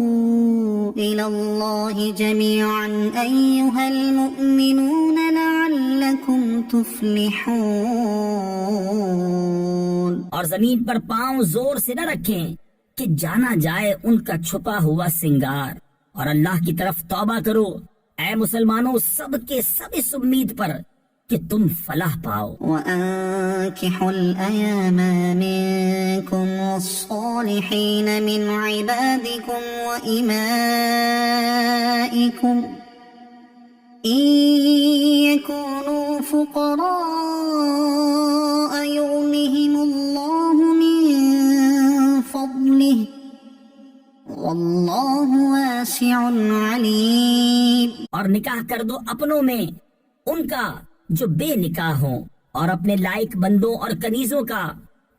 إِلَى اللَّهِ جَمِيعًا أَيُّهَا الْمُؤْمِنُونَ لَعَلَّكُمْ تُفْلِحُونَ۔ اور زمین پر پاؤں زور سے نہ رکھیں کہ جانا جائے ان کا چھپا ہوا سنگار، اور اللہ کی طرف توبہ کرو۔ اے مسلمانوں، سب کے سب اس امید پر کہ تم فلاح پاؤ۔ وأنكحوا الأيام منكم والصالحين من عبادكم وإمائكم إن يكونوا فقراء يغنهم الله من فضله والله واسع عليم۔ اور نکاح کر دو اپنوں میں ان کا جو بے نکاح ہوں، اور اپنے لائق بندوں اور کنیزوں کا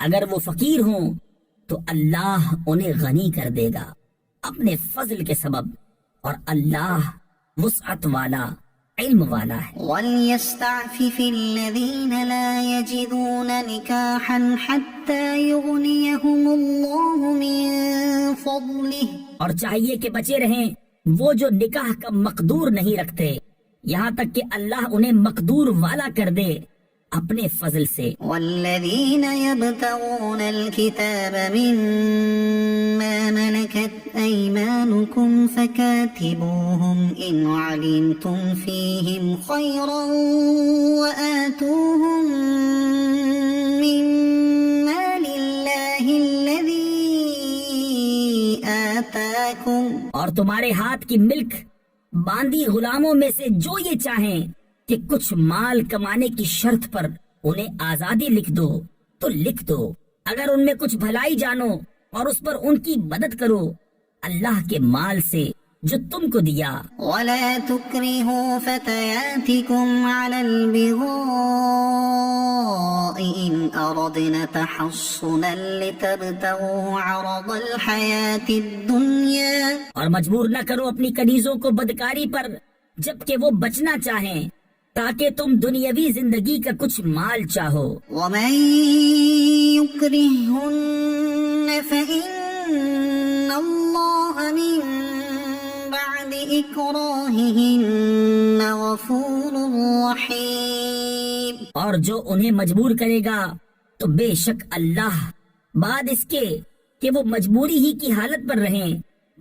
اگر وہ فقیر ہوں تو اللہ انہیں غنی کر دے گا اپنے فضل کے سبب، اور اللہ وسعت والا علم والا ہے۔ وَلْيَسْتَعْفِفِ الَّذِينَ لَا يَجِدُونَ نِكَاحًا حَتَّى يُغْنِيَهُمُ اللَّهُ مِن فَضْلِهِ، اور چاہیے کہ بچے رہیں وہ جو نکاح کا مقدور نہیں رکھتے یہاں تک کہ اللہ انہیں مقدور والا کر دے اپنے فضل سے۔ وَالَّذِينَ يَبْتَغُونَ الْكِتَابَ مِمَّا مَلَكَتْ أَيْمَانُكُمْ فَكَاتِبُوهُمْ إِنْ عَلِمْتُمْ فِيهِمْ خَيْرًا وَآتُوهُمْ مِنْ مَالِ اللَّهِ الَّذِي آتَاكُمْ، اور تمہارے ہاتھ کی ملک باندھی غلاموں میں سے جو یہ چاہیں کہ کچھ مال کمانے کی شرط پر انہیں آزادی لکھ دو تو لکھ دو، اگر ان میں کچھ بھلائی جانو اور اس پر ان کی مدد کرو اللہ کے مال سے جو تم کو دیا۔ وَلَا تُكْرِهُوا فَتَيَاتِكُمْ عَلَى الْبِغَاءِ إِنْ أَرَدْنَ تَحَصُّنًا لِتَبْتَغُوا عَرَضَ الْحَيَاةِ الدُّنْيَا، اور مجبور نہ کرو اپنی کنیزوں کو بدکاری پر جبکہ وہ بچنا چاہیں تاکہ تم دنیاوی زندگی کا کچھ مال چاہو۔ وَمَن يُكْرِههُنَّ فَإِنَّ اللَّهَ مِن بَعْدِ إِكْرَاهِهِنَّ غَفُورٌ رَحِيمٌ، اور جو انہیں مجبور کرے گا تو بے شک اللہ بعد اس کے کہ وہ مجبوری ہی کی حالت پر رہیں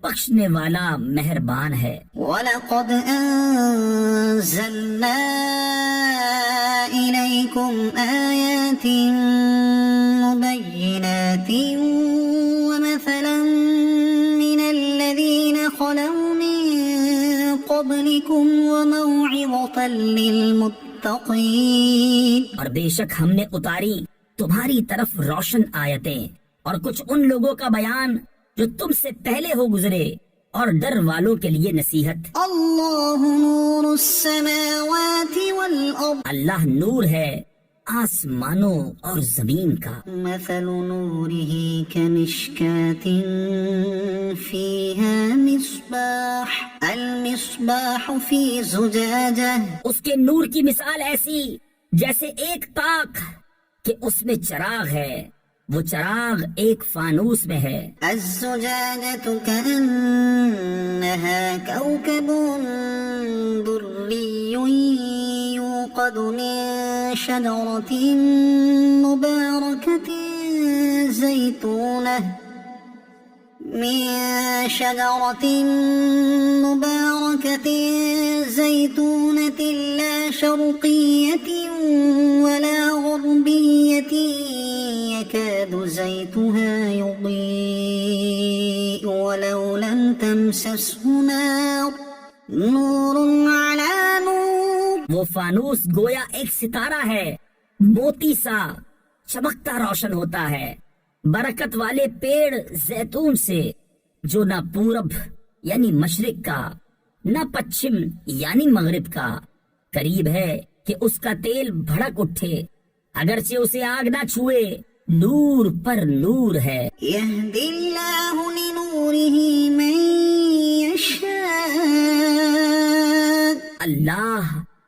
بخشنے والا مہربان ہے۔ وَلَقَدْ أَنزَلْنَا إِلَيْكُمْ آيَاتٍ مُبَيِّنَاتٍ وَمَثَلًا مِنَ الَّذِينَ خَلَوْا مِن قَبْلِكُمْ وَمَوْعِظَةً لِّلْمُتَّقِينَ، اور بے شک ہم نے اتاری تمہاری طرف روشن آیتیں اور کچھ ان لوگوں کا بیان جو تم سے پہلے ہو گزرے، اور ڈر والوں کے لیے نصیحت۔ اللہ نور السماوات والارض، اللہ نور ہے آسمانوں اور زمین کا۔ مثل نوره كمشكاة فيها مصباح، المصباح في زجاجة، اس کے نور کی مثال ایسی جیسے ایک طاق کہ اس میں چراغ ہے، وہ چراغ ایک فانوس میں ہے۔ الزجاجة كأنها كوكب دري يوقد من شجرة مباركة زيتونة لا شرقية ولا غربية يكاد زيتها يضيء ولو لم تمسسه نار، نور على نور، وہ فانوس گویا ایک ستارہ ہے، موتی سا چمکتا روشن ہوتا ہے، برکت والے پیڑ زیتون سے جو نہ پورب یعنی مشرق کا نہ پچھم یعنی مغرب کا، قریب ہے کہ اس کا تیل بھڑک اٹھے اگرچہ اسے آگ نہ چھوئے، نور پر نور ہے۔ يهدي الله لنوره من يشاء، اللہ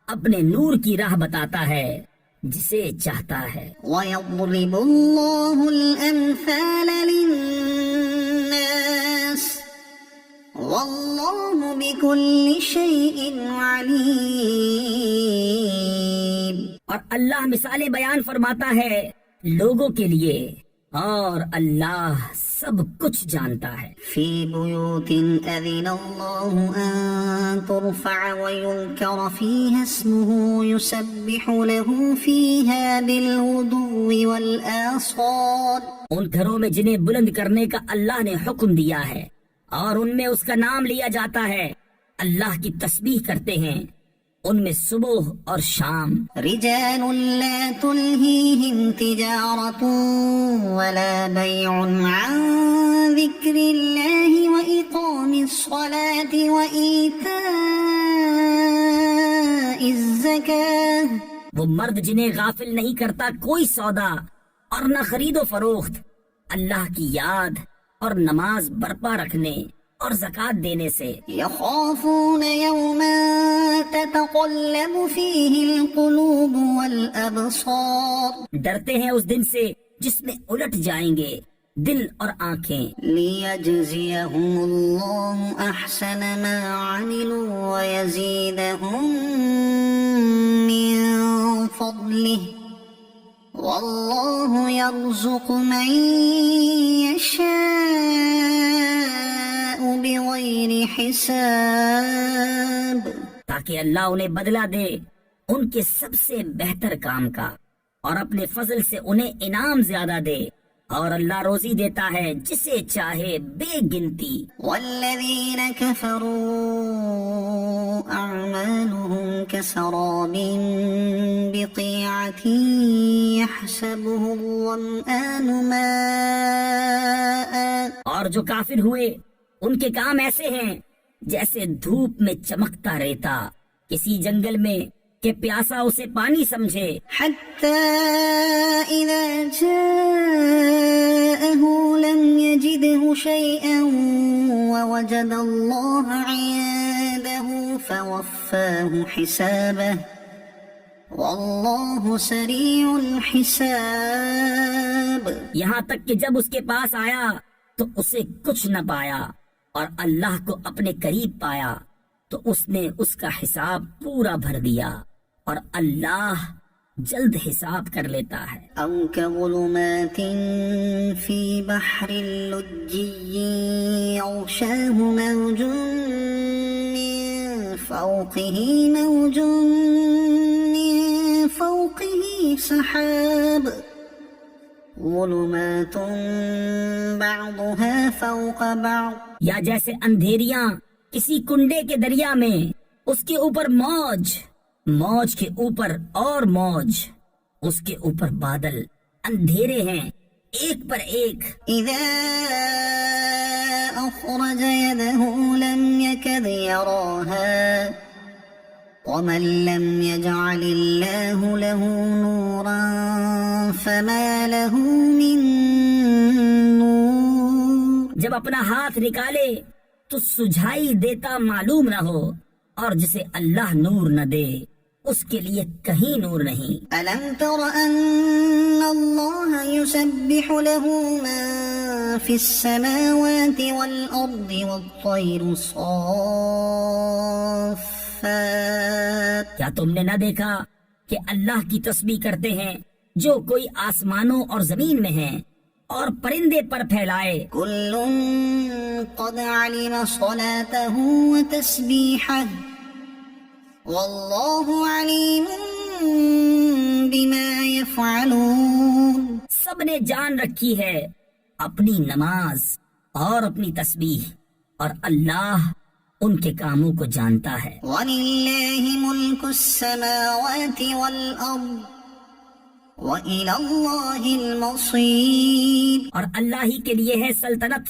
اپنے نور کی راہ بتاتا ہے جسے چاہتا ہے۔ ويضرب الله الأمثال للناس والله بكل شيء عليم، اور اللہ مثالیں بیان فرماتا ہے لوگوں کے لیے اور اللہ سب کچھ جانتا ہے۔ في بيوت أذن الله أن ترفع ويذكر فيها اسمه يسبح له فيها بالغدو والآصال۔ ان گھروں میں جنہیں بلند کرنے کا اللہ نے حکم دیا ہے اور ان میں اس کا نام لیا جاتا ہے، اللہ کی تسبیح کرتے ہیں ان میں صبح اور شام۔ رجال لا تلهيهم تجارة ولا بيع عن ذكر الله وإقام الصلاة وإيتاء الزكاة۔ وہ مرد جنہیں غافل نہیں کرتا کوئی سودا اور نہ خرید و فروخت اللہ کی یاد اور نماز برپا رکھنے اور زکوٰۃ دینے سے۔ يخافون يوما تتقلب فيه القلوب والأبصار۔ ڈرتے ہیں اس دن سے جس میں الٹ جائیں گے دل اور آنکھیں۔ ليجزيهم الله أحسن ما عملوا ويزيدهم من فضله والله يرزق من يشاء بغير حساب۔ تاکہ اللہ انہیں بدلہ دے ان کے سب سے بہتر کام کا اور اپنے فضل سے انہیں انعام زیادہ دے، اور اللہ روزی دیتا ہے جسے چاہے بے گنتی۔ والذين كفروا أعمالهم كسراب بقيعة يحسبه الظمآن ماء۔ اور جو کافر ہوئے ان کے کام ایسے ہیں جیسے دھوپ میں چمکتا ریتا کسی جنگل میں کہ پیاسا اسے پانی سمجھے۔ حتى إذا جاءه لم يجده شيئا ووجد الله عنده فوفاه حسابه والله سريع الحساب۔ یہاں تک کہ جب اس کے پاس آیا تو اسے کچھ نہ پایا اور اللہ کو اپنے قریب پایا تو اس نے اس کا حساب پورا بھر دیا، اور اللہ جلد حساب کر لیتا ہے۔ أو كظلمات في بحر لجي يغشاه موج من فوقه موج من فوقه سحاب ظلمات بعضها فوق بعض۔ یا جیسے اندھیریاں کسی کنڈے کے دریا میں، اس کے اوپر موج، موج کے اوپر اور موج، اس کے اوپر بادل، اندھیرے ہیں ایک پر ایک۔ إذا أخرج يده لم يكد يراها ومن لم يجعل الله له نورا فما له من نور۔ جب اپنا ہاتھ نکالے تو سجھائی دیتا معلوم نہ ہو، اور جسے اللہ نور نہ دے اس کے لیے کہیں نور نہیں۔ ألم تر أن الله يسبح له من في السماوات والأرض والطير صافات۔ کیا تم نے نہ دیکھا کہ اللہ کی تسبیح کرتے ہیں جو کوئی آسمانوں اور زمین میں ہیں، اور پرندے پر پھیلائے۔ كل قد علم صلاته وتسبيحه والله عليم بما يفعلون۔ سب نے جان رکھی ہے اپنی نماز اور اپنی تسبیح، اور اللہ ان کے کاموں کو جانتا ہے۔ وَلِلَّهِ مُلْكُ السَّمَاوَاتِ وَالْأَرْضِ وَإِلَى اللَّهِ الْمَصِيرُ۔ اور اللہ ہی کے لیے ہے سلطنت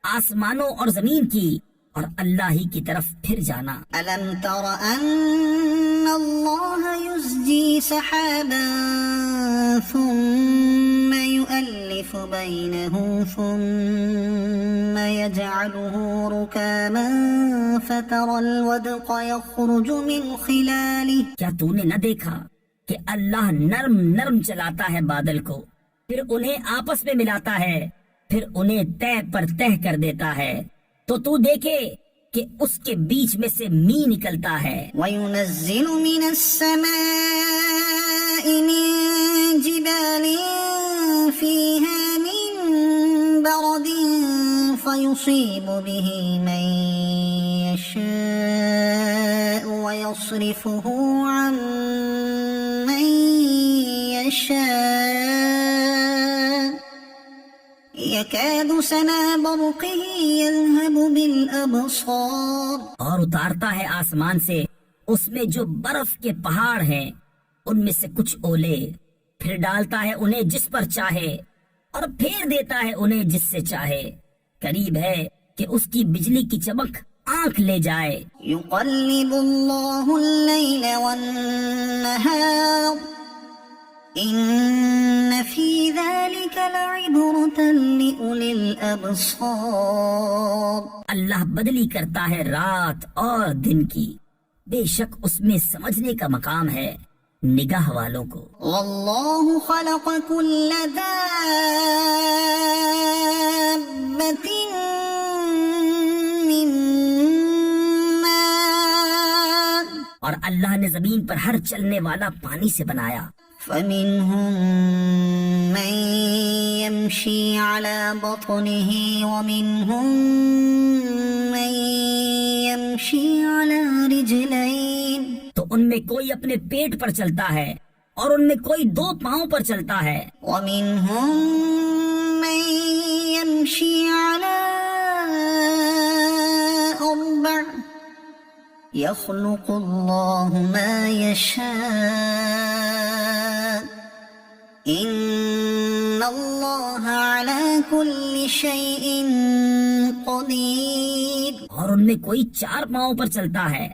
آسمانوں اور زمین کی، اور اللہ ہی کی طرف پھر جانا۔ أَلَمْ تَرَ أَنَّ اللَّهَ يُزْجِي سَحَابًا ثُمَّ يُؤَلِّفُ بَيْنَهُ ثُمَّ يَجْعَلُهُ رُكَامًا فَتَرَى الْوَدْقَ يَخْرُجُ مِنْ خِلَالِهِ۔ کیا تو نے نہ دیکھا کہ اللہ نرم نرم چلاتا ہے بادل کو، پھر انہیں آپس میں ملاتا ہے، پھر انہیں تہ پر تہ کر دیتا ہے، تو تو دیکھے کہ اس کے بیچ میں سے می نکلتا ہے۔ وَيُنَزِّلُ مِنَ السَّمَاءِ مِن جِبَالٍ فِيهَا مِن ويصيب به من يشاء ويصرفه عن من يشاء يكاد سنا برقه يذهب بالأبصار. اور اتارتا ہے آسمان سے اس میں جو برف کے پہاڑ ہیں ان میں سے کچھ اولے، پھر ڈالتا ہے انہیں جس پر چاہے اور پھیر دیتا ہے انہیں جس سے چاہے. قریب ہے کہ اس کی بجلی کی چمک آنکھ لے جائے. يقلب الله الليل والنهار إن في ذلك لعبرة لأولي الأبصار. اللہ بدلی کرتا ہے رات اور دن کی، بے شک اس میں سمجھنے کا مقام ہے نگاہ والوں کو. والله خلق كل دابة من ماء اور اللہ نے زمین پر ہر چلنے والا پانی سے بنایا. فمنهم من يمشي على بطنه ومنهم من يمشي على رجلين. تو ان میں کوئی اپنے پیٹ پر چلتا ہے اور ان میں کوئی 2 پاؤں پر چلتا ہے. ومنهم من يمشي على 4 يخلق الله ما يشاء إن الله على كل شيء قدير. اور ان میں کوئی 4 پاؤں پر چلتا ہے.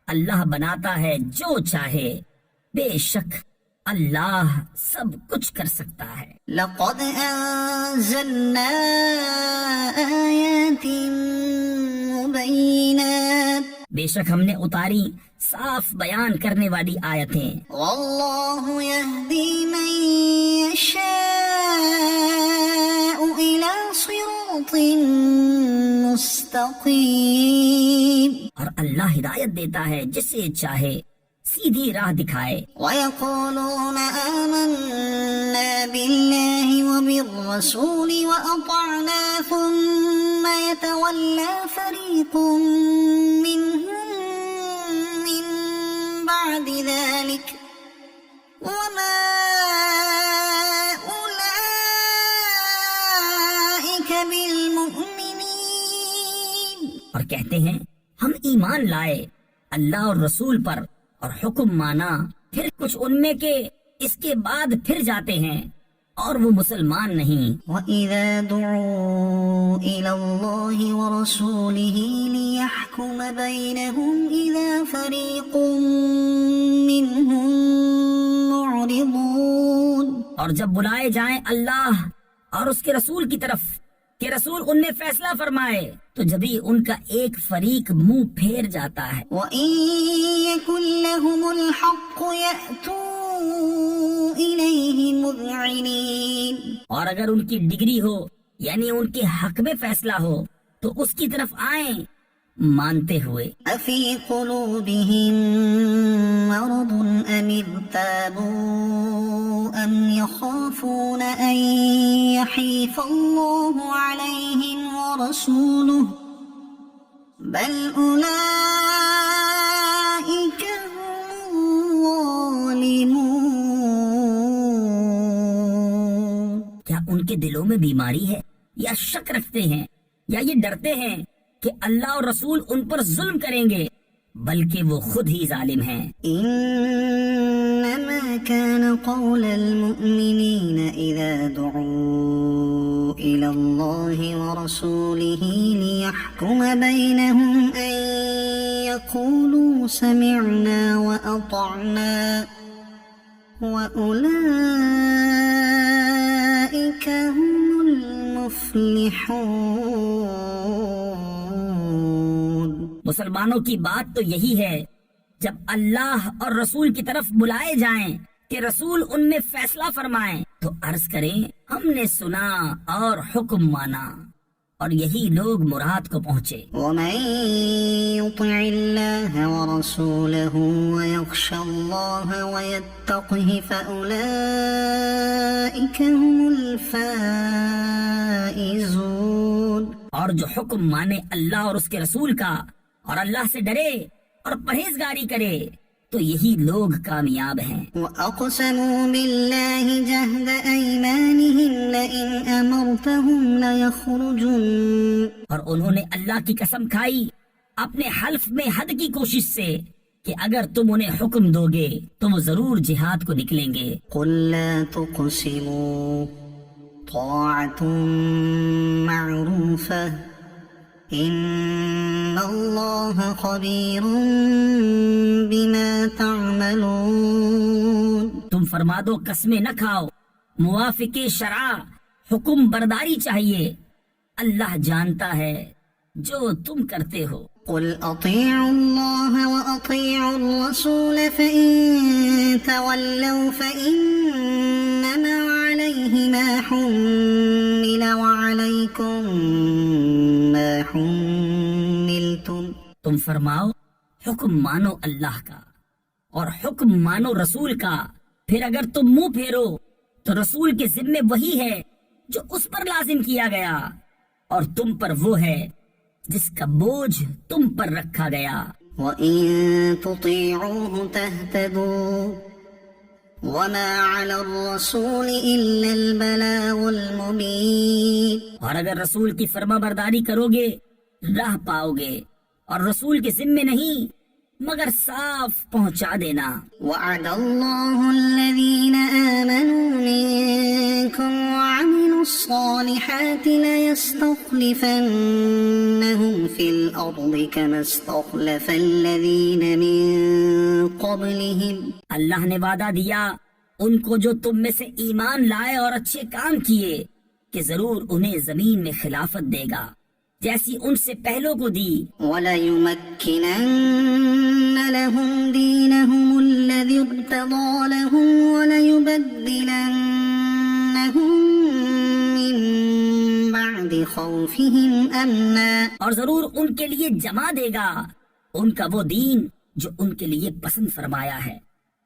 اللہ بناتا ہے جو چاہے، بے شک اللہ سب کچھ کر سکتا ہے. لقد أنزلنا آيات مبينات بے شک ہم نے اتاری صاف بیان کرنے والی آیتیں. والله يهدي من يشاء إلى صراط مستقيم. اور اللہ ہدایت دیتا ہے جسے چاہے سیدھی راہ دکھائے. ويقولون آمنا بالله وبالرسول وأطعنا ثم يتولى فريق منهم من بعد ذلك وما أولئك بالمؤمنين. اور کہتے ہیں ہم ایمان لائے اللہ اور رسول پر اور حکم مانا، پھر کچھ ان میں کے اس کے بعد پھر جاتے ہیں اور وہ مسلمان نہیں. وَإِذَا دُعُوا إِلَى اللَّهِ وَرَسُولِهِ لِيَحْكُمَ بَيْنَهُمْ إِذَا فَرِيقٌ مِّنْهُمْ مُعْرِضُونَ. اور جب بلائے جائیں اللہ اور اس کے رسول کی طرف کہ رسول ان میں فیصلہ فرمائے، تو جبھی ان کا ایک فریق منہ پھیر جاتا ہے. وَإِن يَكُن لَّهُمُ الْحَقُّ يَأْتُوا إِلَيْهِ مُذْعِنِينَ. اور اگر ان کی ڈگری ہو یعنی ان کے حق میں فیصلہ ہو تو اس کی طرف آئیں مانتے ہوئے. أَفِي قُلُوبِهِم مَّرَضٌ أَمِ ارْتَابُوا أَمْ يَخَافُونَ أَن يَحِيفَ اللَّهُ عَلَيْهِمْ وَرَسُولُهُ بَلْ أُولَئِكَ هُمُ الظَّالِمُونَ. کیا ان کے دلوں میں بیماری ہے یا شک رکھتے ہیں یا یہ ڈرتے ہیں کہ اللہ اور رسول ان پر ظلم کریں گے، بلکہ وہ خود ہی ظالم ہیں. إنما كان قول المؤمنين إذا دعوا إلى الله ورسوله ليحكم بينهم أن يقولوا سمعنا وأطعنا وأولئك هم المفلحون. مسلمانوں کی بات تو یہی ہے جب اللہ اور رسول کی طرف بلائے جائیں کہ رسول ان میں فیصلہ فرمائیں تو عرض کریں ہم نے سنا اور حکم مانا، اور یہی لوگ مراد کو پہنچے. ومن يطع الله ورسوله ويخشى الله ويتقه فأولئك هم الفائزون. اور جو حکم مانے اللہ اور اس کے رسول کا اور اللہ سے ڈرے اور پرہیزگاری کرے تو یہی لوگ کامیاب ہیں۔ وَأَقْسَمُوا بِاللَّهِ جَهْدَ أَيْمَانِهِمْ لَئِنْ أَمَرْتَهُمْ لَيَخْرُجُنَّ، اور انہوں نے اللہ کی قسم کھائی اپنے حلف میں حد کی کوشش سے کہ اگر تم انہیں حکم دو گے تو وہ ضرور جہاد کو نکلیں گے۔ قُل لَّا تُقْسِمُوا طَاعَةٌ مَّعْرُوفَةٌ إِنَّ اللَّهَ خَبِيرٌ بِمَا تَعْمَلُونَ، تم فرما دو قسمیں نہ کھاؤ، موافق شرع حکم برداری چاہیے، اللہ جانتا ہے جو تم کرتے ہو۔ قل اطیعوا اللہ واطیعوا الرسول فإن تولوا فإنما علیہ ما حمل وعلیکم ما حملتم، تم فرماؤ حکم مانو اللہ کا اور حکم مانو رسول کا، پھر اگر تم منہ پھیرو تو رسول کے ذمے وہی ہے جو اس پر لازم کیا گیا اور تم پر وہ ہے جس کا بوجھ تم پر رکھا گیا۔ وَإِن تُطِيعُوهُ تَهْتَدُوا وَمَا عَلَى الرَّسُولِ إِلَّا الْبَلَاغُ الْمُبِينُ، اور اگر رسول کی فرما برداری کرو گے راہ پاؤ گے، اور رسول کے ذمے نہیں مگر صاف پہنچا دینا۔ وَعَدَ اللَّهُ الَّذِينَ آمَنُوا مِنكُمْ وَعَمِلُوا الصَّالِحَاتِ لَيَسْتَخْلِفَنَّهُمْ فِي الْأَرْضِ كَمَا اسْتَخْلَفَ الَّذِينَ مِن قَبْلِهِمْ، اللہ نے وعدہ دیا ان کو جو تم میں سے ایمان لائے اور اچھے کام کیے کہ ضرور انہیں زمین میں خلافت دے گا جیسی ان سے پہلوں کو دی۔ وَلَيُمَكِّنَنَّ لَهُمْ دِينَهُمُ الَّذِي ارْتَضَىٰ لَهُمْ وَلَيُبَدِّلَنَّهُم مِّن بَعْدِ خَوْفِهِمْ أَمْنًا، اور ضرور ان کے لیے جما دے گا ان کا وہ دین جو ان کے لیے پسند فرمایا ہے،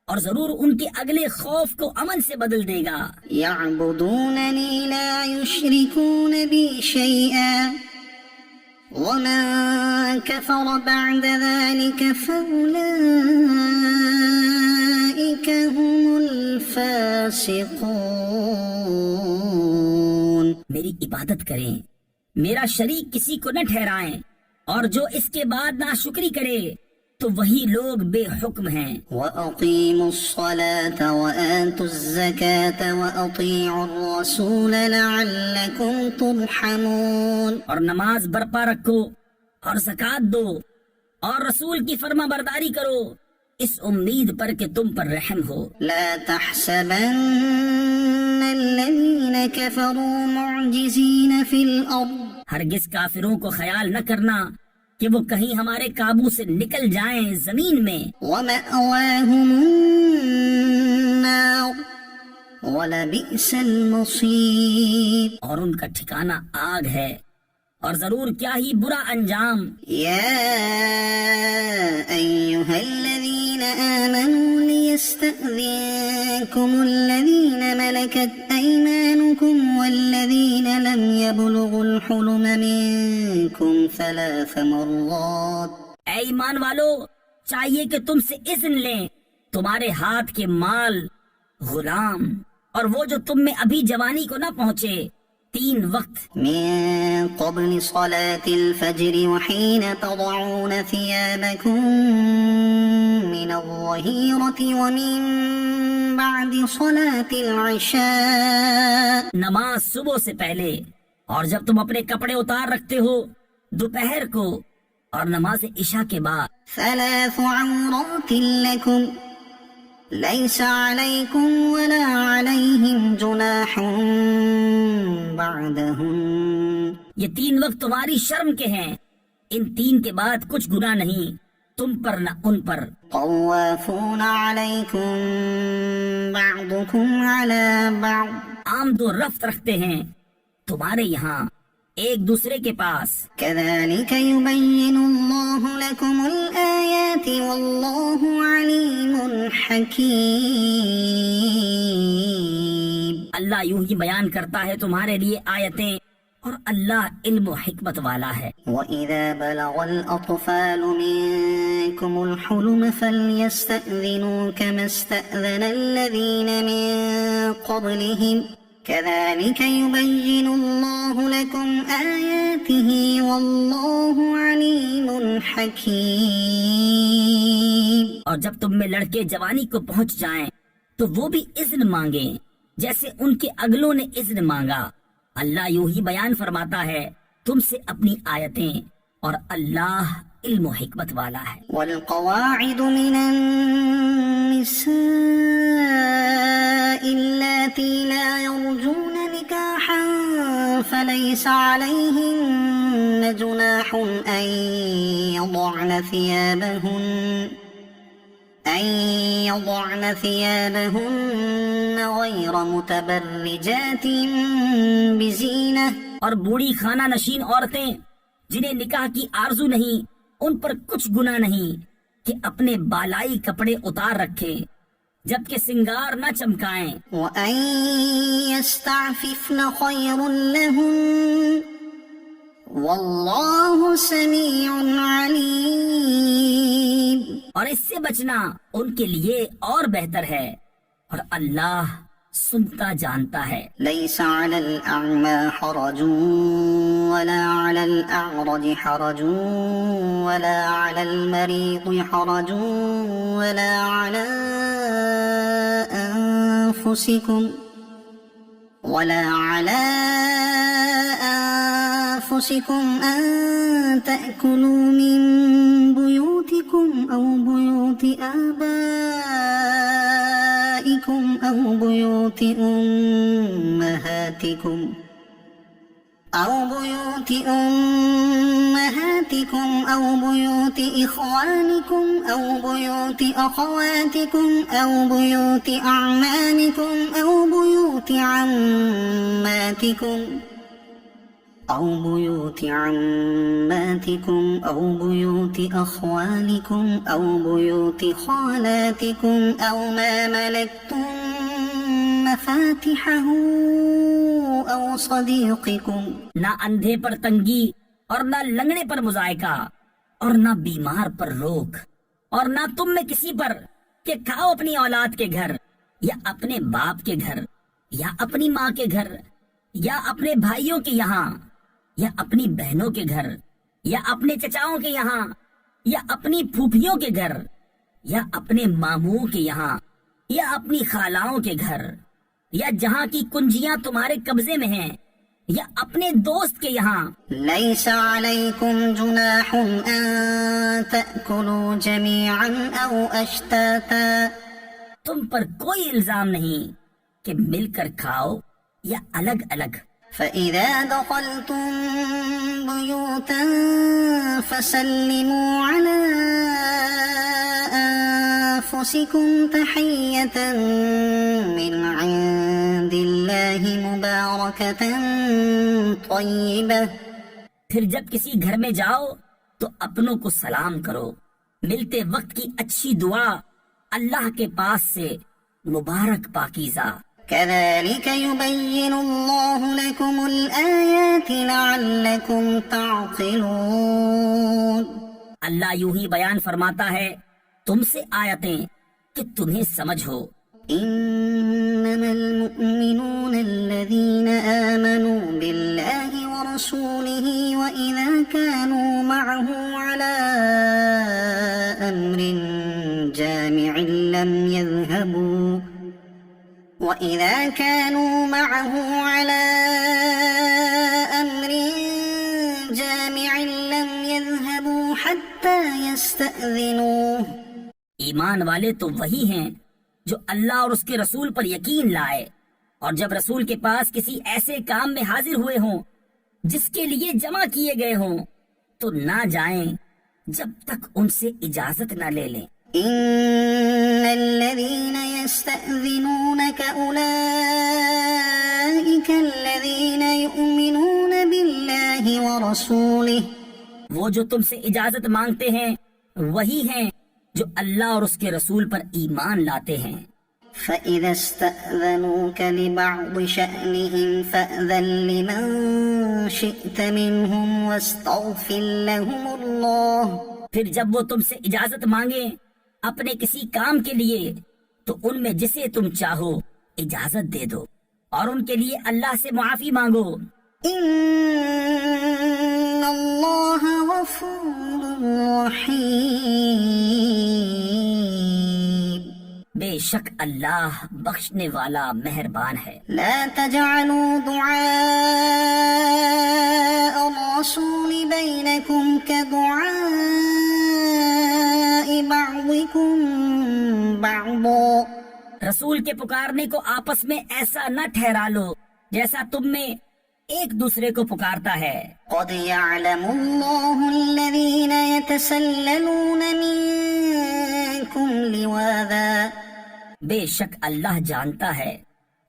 اور ضرور ان کے اگلے خوف کو امن سے بدل دے گا۔ يَعْبُدُونَنِي لَا يُشْرِكُونَ بِي شَيْئًا وَمَن كَفَرَ بَعْدَ ذَلِكَ فَأُولَٰئِكَ هُمُ الْفَاسِقُونَ، میری عبادت کریں، میرا شریک کسی کو نہ ٹھہرائیں، اور جو اس کے بعد ناشکری کرے تو وہی لوگ بے حکم ہیں۔ وَأَقِيمُوا الصَّلَاةَ وَآتُوا الزَّكَاةَ وَأَطِيعُوا الرَّسُولَ لَعَلَّكُمْ تُرْحَمُونَ، اور نماز برپا رکھو اور زکوٰۃ دو اور رسول کی فرما برداری کرو اس امید پر کہ تم پر رحم ہو۔ لا تحسبن الذين كفروا معجزين في الأرض، ہرگز کافروں کو خیال نہ کرنا کہ وہ کہیں ہمارے قابو سے نکل جائیں زمین میں۔ ومأواهم النار ولبئس المصير، اور ان کا ٹھکانہ آگ ہے اور ضرور کیا ہی برا انجام۔ يا أيها الذين آمنوا ليستأذنكم الذين ملكت أيمانكم والذين لم يبلغوا الحلم منكم 3 مرات، اے ایمان والو چاہیے کہ تم سے اذن لیں تمہارے ہاتھ کے مال، غلام اور وہ جو تم میں ابھی جوانی کو نہ پہنچے 3 وقت، من قبل صلاة الفجر وحين تضعون ثيابكم من الظهيرة ومن بعد صلاة العشاء، نماز صبح سے پہلے اور جب تم اپنے کپڑے اتار رکھتے ہو دوپہر کو اور نماز عشاء کے بعد۔ 3 عورات لكم ليس عليكم ولا عليهم جناح بعدهم، یہ 3 وقت تمہاری شرم کے ہیں، ان 3 کے بعد کچھ گناہ نہیں تم پر نہ ان پر۔ طوافون عليكم بعضكم على بعض، آمد و رفت رکھتے ہیں تمہارے یہاں ایک دوسرے کے پاس۔ كذلك يبين الله لكم الآيات والله عليم حكيم، اللہ یوں ہی بیان کرتا ہے تمہارے لیے آیتیں اور اللہ علم و حکمت والا ہے۔ وَإِذَا بَلَغَ الْأَطْفَالُ مِنكُمُ الْحُلُمَ فَلْيَسْتَأْذِنُوا كَمَا اسْتَأْذَنَ الَّذِينَ مِن قَبْلِهِمْ كَذَلِكَ يُبَيِّنُ اللَّهُ لَكُمْ آيَاتِهِ وَاللَّهُ عَلِيمٌ حَكِيمٌ۔ اور جب تم میں لڑکے جوانی کو پہنچ جائیں تو وہ بھی اذن مانگیں جیسے ان کے اگلوں نے اذن مانگا۔ اللہ یوں ہی بیان فرماتا ہے تم سے اپنی آیتیں، اور اللہ علم و حکمت والا ہے۔ والقواعد من النساء اللاتي لا يرجون نكاحا فليس عليهن جناح أن يضعن ثيابهن غير متبرجات بزينة۔ اور بوڑھی خانہ نشین عورتیں جنہیں نکاح کی آرزو نہیں، ان پر کچھ گناہ نہیں کہ اپنے بالائی کپڑے اتار رکھیں جبکہ سنگار نہ چمکائیں۔ وَأَن يَسْتَعْفِفْنَ خَيْرٌ لَهُنَّ وَاللَّهُ سَمِيعٌ عَلِيمٌ۔ اور اس سے بچنا ان کے لیے اور بہتر ہے، اور اللہ سنتا جانتا ہے۔ ليس على الأعمى حرج ولا على الأعرج حرج ولا على المريض حرج ولا على أنفسكم أن تأكلوا من بيوتكم أو بيوت آبائكم أو بيوت أمهاتكم أو بيوت إخوانكم أو بيوت أخواتكم أو بيوت أعمامكم أو بيوت عماتكم أو بيوت أخوالكم أو بيوت خالاتكم أو ما ملكتم مفاتحه أو صديقكم۔ نہ اندھے پر تنگی اور نہ لنگڑے پر مذائقہ اور نہ بیمار پر روک، اور نہ تم میں کسی پر کہ کھاؤ اپنی اولاد کے گھر یا اپنے باپ کے گھر یا اپنی ماں کے گھر یا اپنے بھائیوں کے یہاں یا اپنی بہنوں کے گھر یا اپنے چچاؤں کے یہاں یا اپنی پھوپھیوں کے گھر یا اپنے ماموں کے یہاں یا اپنی خالاؤں کے گھر یا جہاں کی کنجیاں تمہارے قبضے میں ہیں یا اپنے دوست کے یہاں۔ ليس عليكم جناح أن تأكلوا جميعا أو أشتاتا۔ تم پر کوئی الزام نہیں کہ مل کر کھاؤ یا الگ الگ۔ فإذا دخلتم بيوتا فسلموا على أنفسكم تحية من عند الله مباركة طيبة۔ پھر جب کسی گھر میں جاؤ تو اپنوں کو سلام کرو، ملتے وقت کی اچھی دعا اللہ کے پاس سے مبارک پاکیزہ۔ كذلك يبين الله لكم الآيات لعلكم تعقلون۔ اللہ یوں ہی بیان فرماتا ہے تم سے آیتیں کہ تمہیں سمجھ ہو۔ إنما المؤمنون الذين آمنوا بالله ورسوله وإذا كانوا معه على أمر جامع لم يذهبوا حتى يستأذنوه۔ ایمان والے تو وہی ہیں جو اللہ اور اس کے رسول پر یقین لائے، اور جب رسول کے پاس کسی ایسے کام میں حاضر ہوئے ہوں جس کے لیے جمع کیے گئے ہوں تو نہ جائیں جب تک ان سے اجازت نہ لے لیں۔ إن الذين يستأذنونك أولئك الذين يؤمنون بالله ورسوله۔ وہ جو تم سے اجازت مانگتے ہیں وہی ہیں جو اللہ اور اس کے رسول پر ایمان لاتے ہیں۔ فإذا استأذنوك لبعض شأنهم فأذن لمن شئت منهم واستغفر لهم الله پھر جب وہ تم سے اجازت مانگے اپنے کسی کام کے لیے تو ان میں جسے تم چاہو اجازت دے دو اور ان کے لیے اللہ سے معافی مانگو. ان اللہ غفور رحیم، بے شک اللہ بخشنے والا مہربان ہے. لا تجعلوا دعاء الرسول بينكم كدعاء بعضكم بعضا، رسول کے پکارنے کو آپس میں ایسا نہ ٹھہرا لو جیسا تم میں ایک دوسرے کو پکارتا ہے. قد يعلم الله الذين يتسللون منكم لواذا، بے شک اللہ جانتا ہے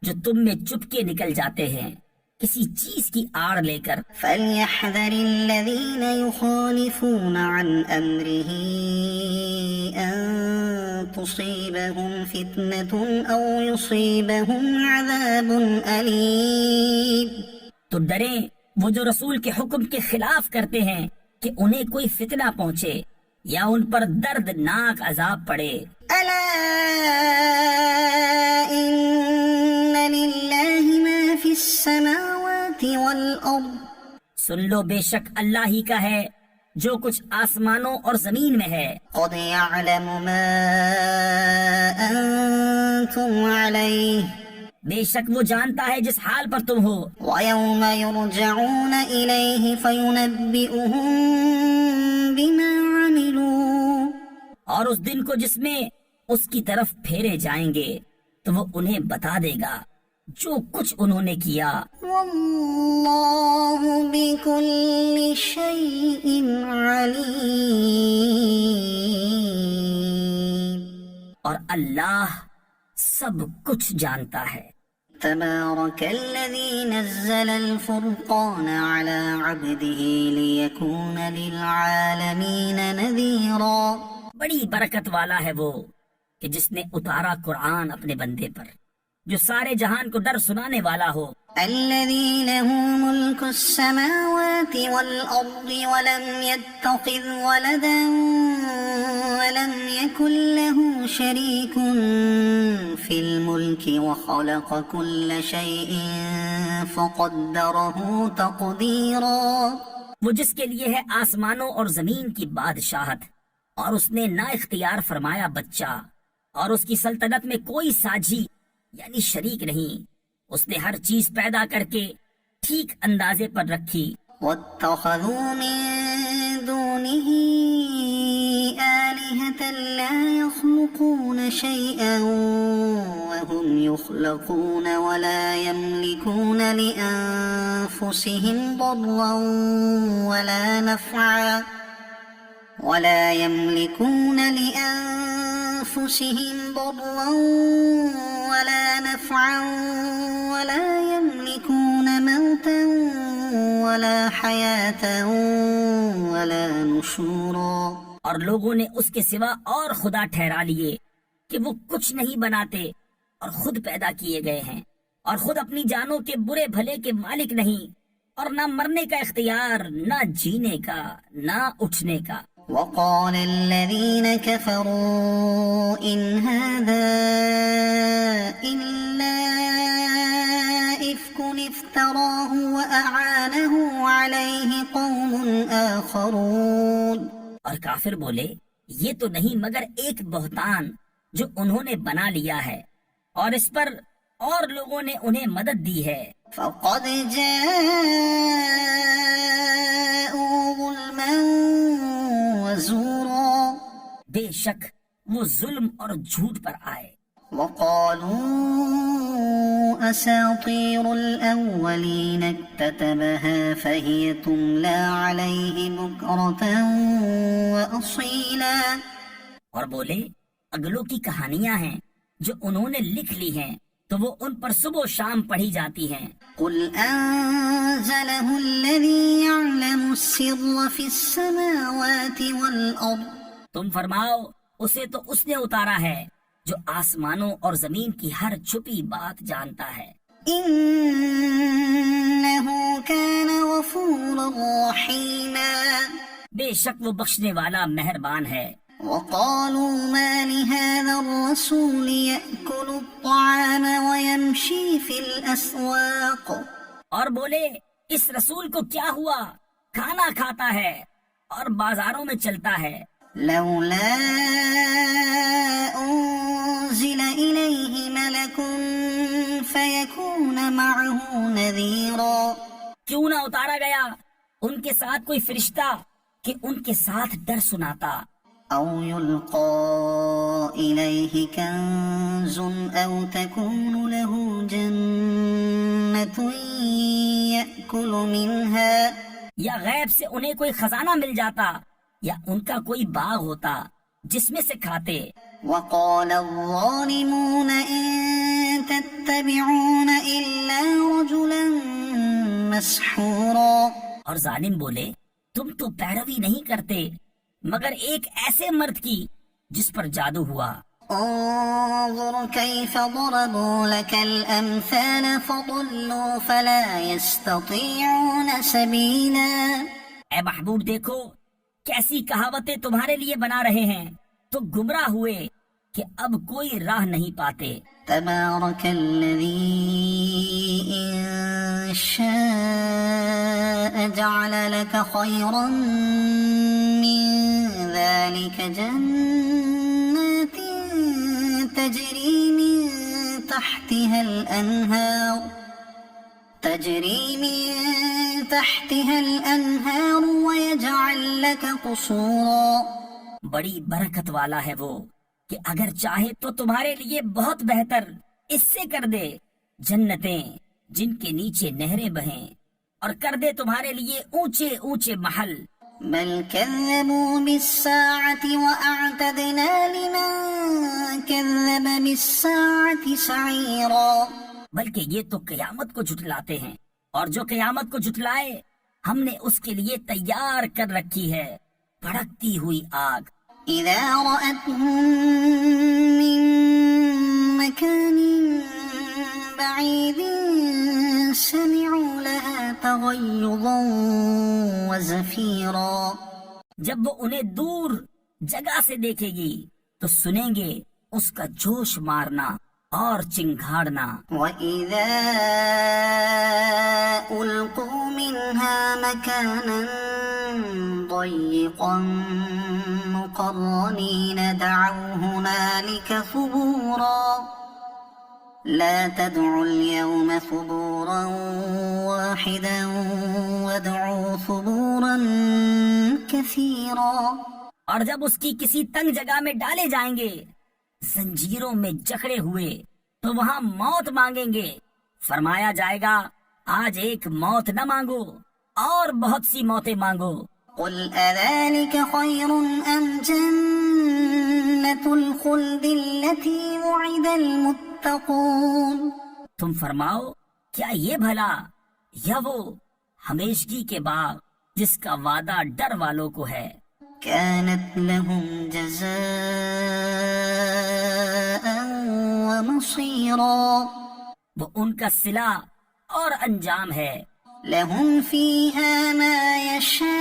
جو تم میں چپ کے نکل جاتے ہیں کسی چیز کی آڑ لے کر. فليحذر الذين يخالفون عن أمره أن تصيبهم فتنة أو يصيبهم عذاب أليم. تو ڈریں وہ جو رسول کے حکم کے خلاف کرتے ہیں کہ انہیں کوئی فتنہ پہنچے یا ان پر دردناک عذاب پڑے. ألا إن لله ما في السماوات والأرض، سن لو بے شک اللہ ہی کا ہے جو کچھ آسمانوں اور زمین میں ہے. قد يعلم ما أنتم عليه، بے شک وہ جانتا ہے جس حال پر تم ہو. ويوم يرجعون إليه فينبئهم بما عملوا، اور اس دن کو جس میں اس کی طرف پھیرے جائیں گے تو وہ انہیں بتا دے گا جو کچھ انہوں نے کیا. والله بكل شيء عليم، اور اللہ سب کچھ جانتا ہے. تبارك الذي نزل الفرقان على عبده ليكون للعالمين نذيرا، بڑی برکت والا ہے وہ کہ جس نے اتارا قرآن اپنے بندے پر جو سارے جہان کو ڈر سنانے والا ہو. الذي له ملك السماوات والأرض ولم يتخذ ولدا ولم يكن له شريك في الملك وخلق كل شيء فقدره تقديرا، وہ جس کے لیے ہے آسمانوں اور زمین کی بادشاہت اور اس نے نا اختیار فرمایا بچہ اور اس کی سلطنت میں کوئی ساجی یعنی شریک نہیں. اس نے ہر چیز پیدا کر کے ٹھیک اندازے پر رکھی. واتخذوا من دونه آلهة لا يخلقون شيئا وهم يخلقون ولا يملكون لأنفسهم ضرا ولا نفعا ولا يملكون موتا ولا حياة ولا نشورا، اور لوگوں نے اس کے سوا اور خدا ٹھہرا لیے کہ وہ کچھ نہیں بناتے اور خود پیدا کیے گئے ہیں اور خود اپنی جانوں کے برے بھلے کے مالک نہیں اور نہ مرنے کا اختیار نہ جینے کا نہ اٹھنے کا. وقال الذين كفروا إن هذا إلا إفك افتراه وأعانه عليه قوم آخرون، اور کافر بولے یہ تو نہیں مگر ایک بہتان جو انہوں نے بنا لیا ہے اور اس پر اور لوگوں نے انہیں مدد دی ہے. فقد جاءوا ظلما وزورا، بے شک وہ ظلم اور جھوٹ پر آئے. وقالوا أساطير الأولين اكتتبها فهي تملى عليه بكرة وأصيلا، اور بولے اگلوں کی کہانیاں ہیں جو انہوں نے لکھ لی ہیں تو وہ ان پر صبح و شام پڑھی جاتی ہیں. قل أنزله الذي يعلم السر في السماوات والأرض، تم فرماؤ اسے تو اس نے اتارا ہے جو آسمانوں اور زمین کی ہر چھپی بات جانتا ہے۔ إنه كان غفورا رحيما بے شک وہ بخشنے والا مہربان ہے۔ وقالوا ما لهذا الرسول يأكل الطعام ويمشي في الأسواق اور بولے اس رسول کو کیا ہوا، کھانا کھاتا ہے اور بازاروں میں چلتا ہے۔ لولا أنزل إليه ملك فيكون معه نذيرا کیوں نہ اتارا گیا ان کے ساتھ کوئی فرشتہ کہ ان کے ساتھ ڈر سناتا، أو يلقى إليه كنز أو تكون له جنة يأكل منها یا غیب سے انہیں کوئی خزانہ مل جاتا یا ان کا کوئی باغ ہوتا جس میں سے کھاتے۔ وقال الظالمون إن تتبعون إلا رجلا مسحورا اور ظالم بولے تم تو پیروی نہیں کرتے مگر ایک ایسے مرد کی جس پر جادو ہوا۔ انظر كيف ضربوا لك الأمثال فضلوا فلا يستطيعون سبيلا اے محبوب دیکھو کیسی کہاوتیں تمہارے لیے بنا رہے ہیں تو گمراہ ہوئے کہ اب کوئی راہ نہیں پاتے۔ تبارك الذي إن شاء جعل لك خيرا من ذلك جنات تجري من تحتها الأنهار ويجعل لك قصورا بڑی برکت والا ہے وہ کہ اگر چاہے تو تمہارے لیے بہت بہتر اس سے کر دے جنتیں جن کے نیچے نہریں بہیں اور کر دے تمہارے لیے اونچے اونچے محل۔ بل كذبوا بالساعة وأعتدنا لمن كذب بالساعة سعيرا بلکہ یہ تو قیامت کو جھٹلاتے ہیں اور جو قیامت کو جھٹلائے ہم نے اس کے لیے تیار کر رکھی ہے بھڑکتی ہوئی آگ۔ إذا رأتهم من مكان بعيد سمعوا لها تغيظا وزفيرا جب وہ انہیں دور جگہ سے دیکھے گی تو سنیں گے اس کا جوش مارنا اور چنگھاڑنا۔ وَإِذَا أُلْقُوا مِنْهَا مَكَانًا ضَيِّقًا مُقَرَّنِينَ دَعَوْا هُنَالِكَ ثُبُورًا لا تدعوا اليوم ثبورا واحدا وادعوا ثبورا كثيرا اور جب اس کی کسی تنگ جگہ میں ڈالے جائیں گے زنجیروں میں جکڑے ہوئے تو وہاں موت مانگیں گے، فرمایا جائے گا آج ایک موت نہ مانگو اور بہت سی موتیں مانگو۔ قل أذلك خير أم جنة الخلد التي وعد المتقون تم فرماؤ کیا یہ بھلا یا وہ ہمیشگی کے باغ جس کا وعدہ ڈر والوں کو ہے۔ كانت لهم جزاء ومصيرا وہ ان کا صلہ اور انجام ہے۔ لهم فيها ما يشاءون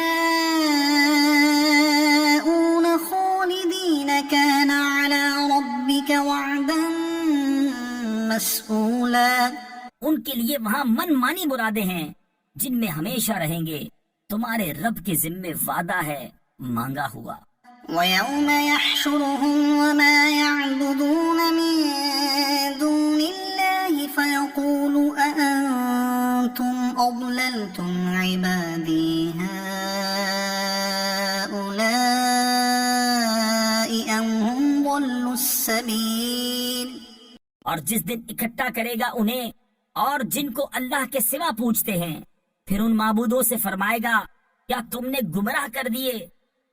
خالدين كان على ربك وعدا مسئولا ان کے لیے وہاں من مانی مرادیں ہیں جن میں ہمیشہ رہیں گے، تمہارے رب کے ذمے وعدہ ہے مانگا ہوا۔ ويوم يحشرهم وما يعبدون من دون الله فيقول أأنتم أضللتم عبادي هؤلاء أم هم ضلوا السبيل اور جس دن اکٹھا کرے گا انہیں اور جن کو اللہ کے سوا پوچھتے ہیں، پھر ان معبودوں سے فرمائے گا کیا تم نے گمراہ کر دیے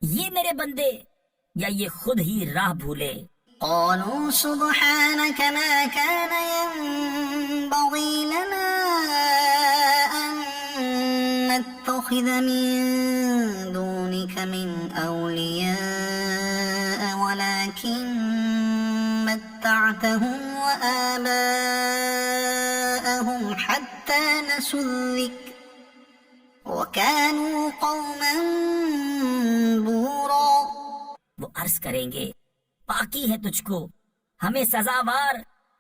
یہ میرے بندے یا یہ خود ہی راہ بھولے؟ قالوا سبحانك ما كان ينبغي لنا أن نتخذ من دونك من أولياء ولكن اتبعتهم وآباءهم حتى نسوا الذكر وكانوا قوما بورا. وہ عرض کریں گے پاکی ہے تجھ کو، ہمیں سزاوار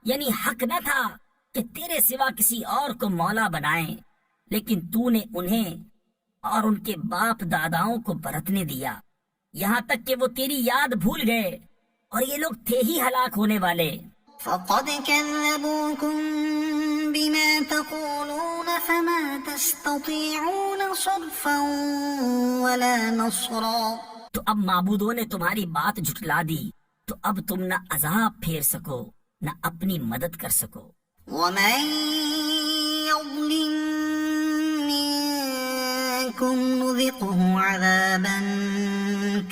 یعنی حق نہ تھا کہ تیرے سوا کسی اور کو مولا بنائیں، لیکن تو نے انہیں اور ان کے باپ داداؤں کو برتنے دیا یہاں تک کہ وہ تیری یاد بھول گئے، اور یہ لوگ تھے ہی ہلاک ہونے والے. فقد كذبوكم بما تقولون فما تستطيعون صرفا ولا نصرا. تو اب معبودوں نے تمہاری بات جھٹلا دی، تو اب تم نہ عذاب پھیر سکو نہ اپنی مدد کر سکو. ومن يظلم منكم نذقه عذابا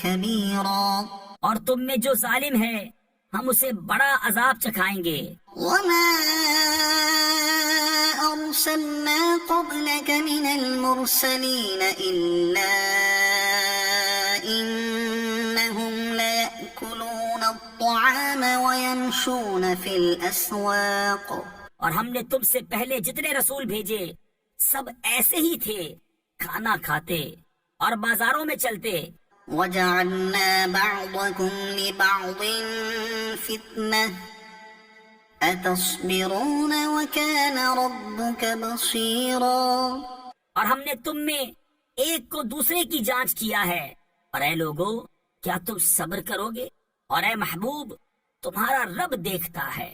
كبيرا. اور تم میں جو ظالم ہے ہم اسے بڑا عذاب چکھائیں گے. وما أرسلنا قبلك من المرسلين إلا إنهم ليأكلون الطعام ويمشون في الأسواق. اور ہم نے تم سے پہلے جتنے رسول بھیجے سب ایسے ہی تھے، کھانا کھاتے اور بازاروں میں چلتے. وجعلنا بعضكم لبعض فتنة أتصبرون وكان ربك بصيرا. اور ہم نے تم میں ایک کو دوسرے کی جانچ کیا ہے. اور اے لوگو کیا تم صبر کرو گے؟ اور اے محبوب تمہارا رب دیکھتا ہے.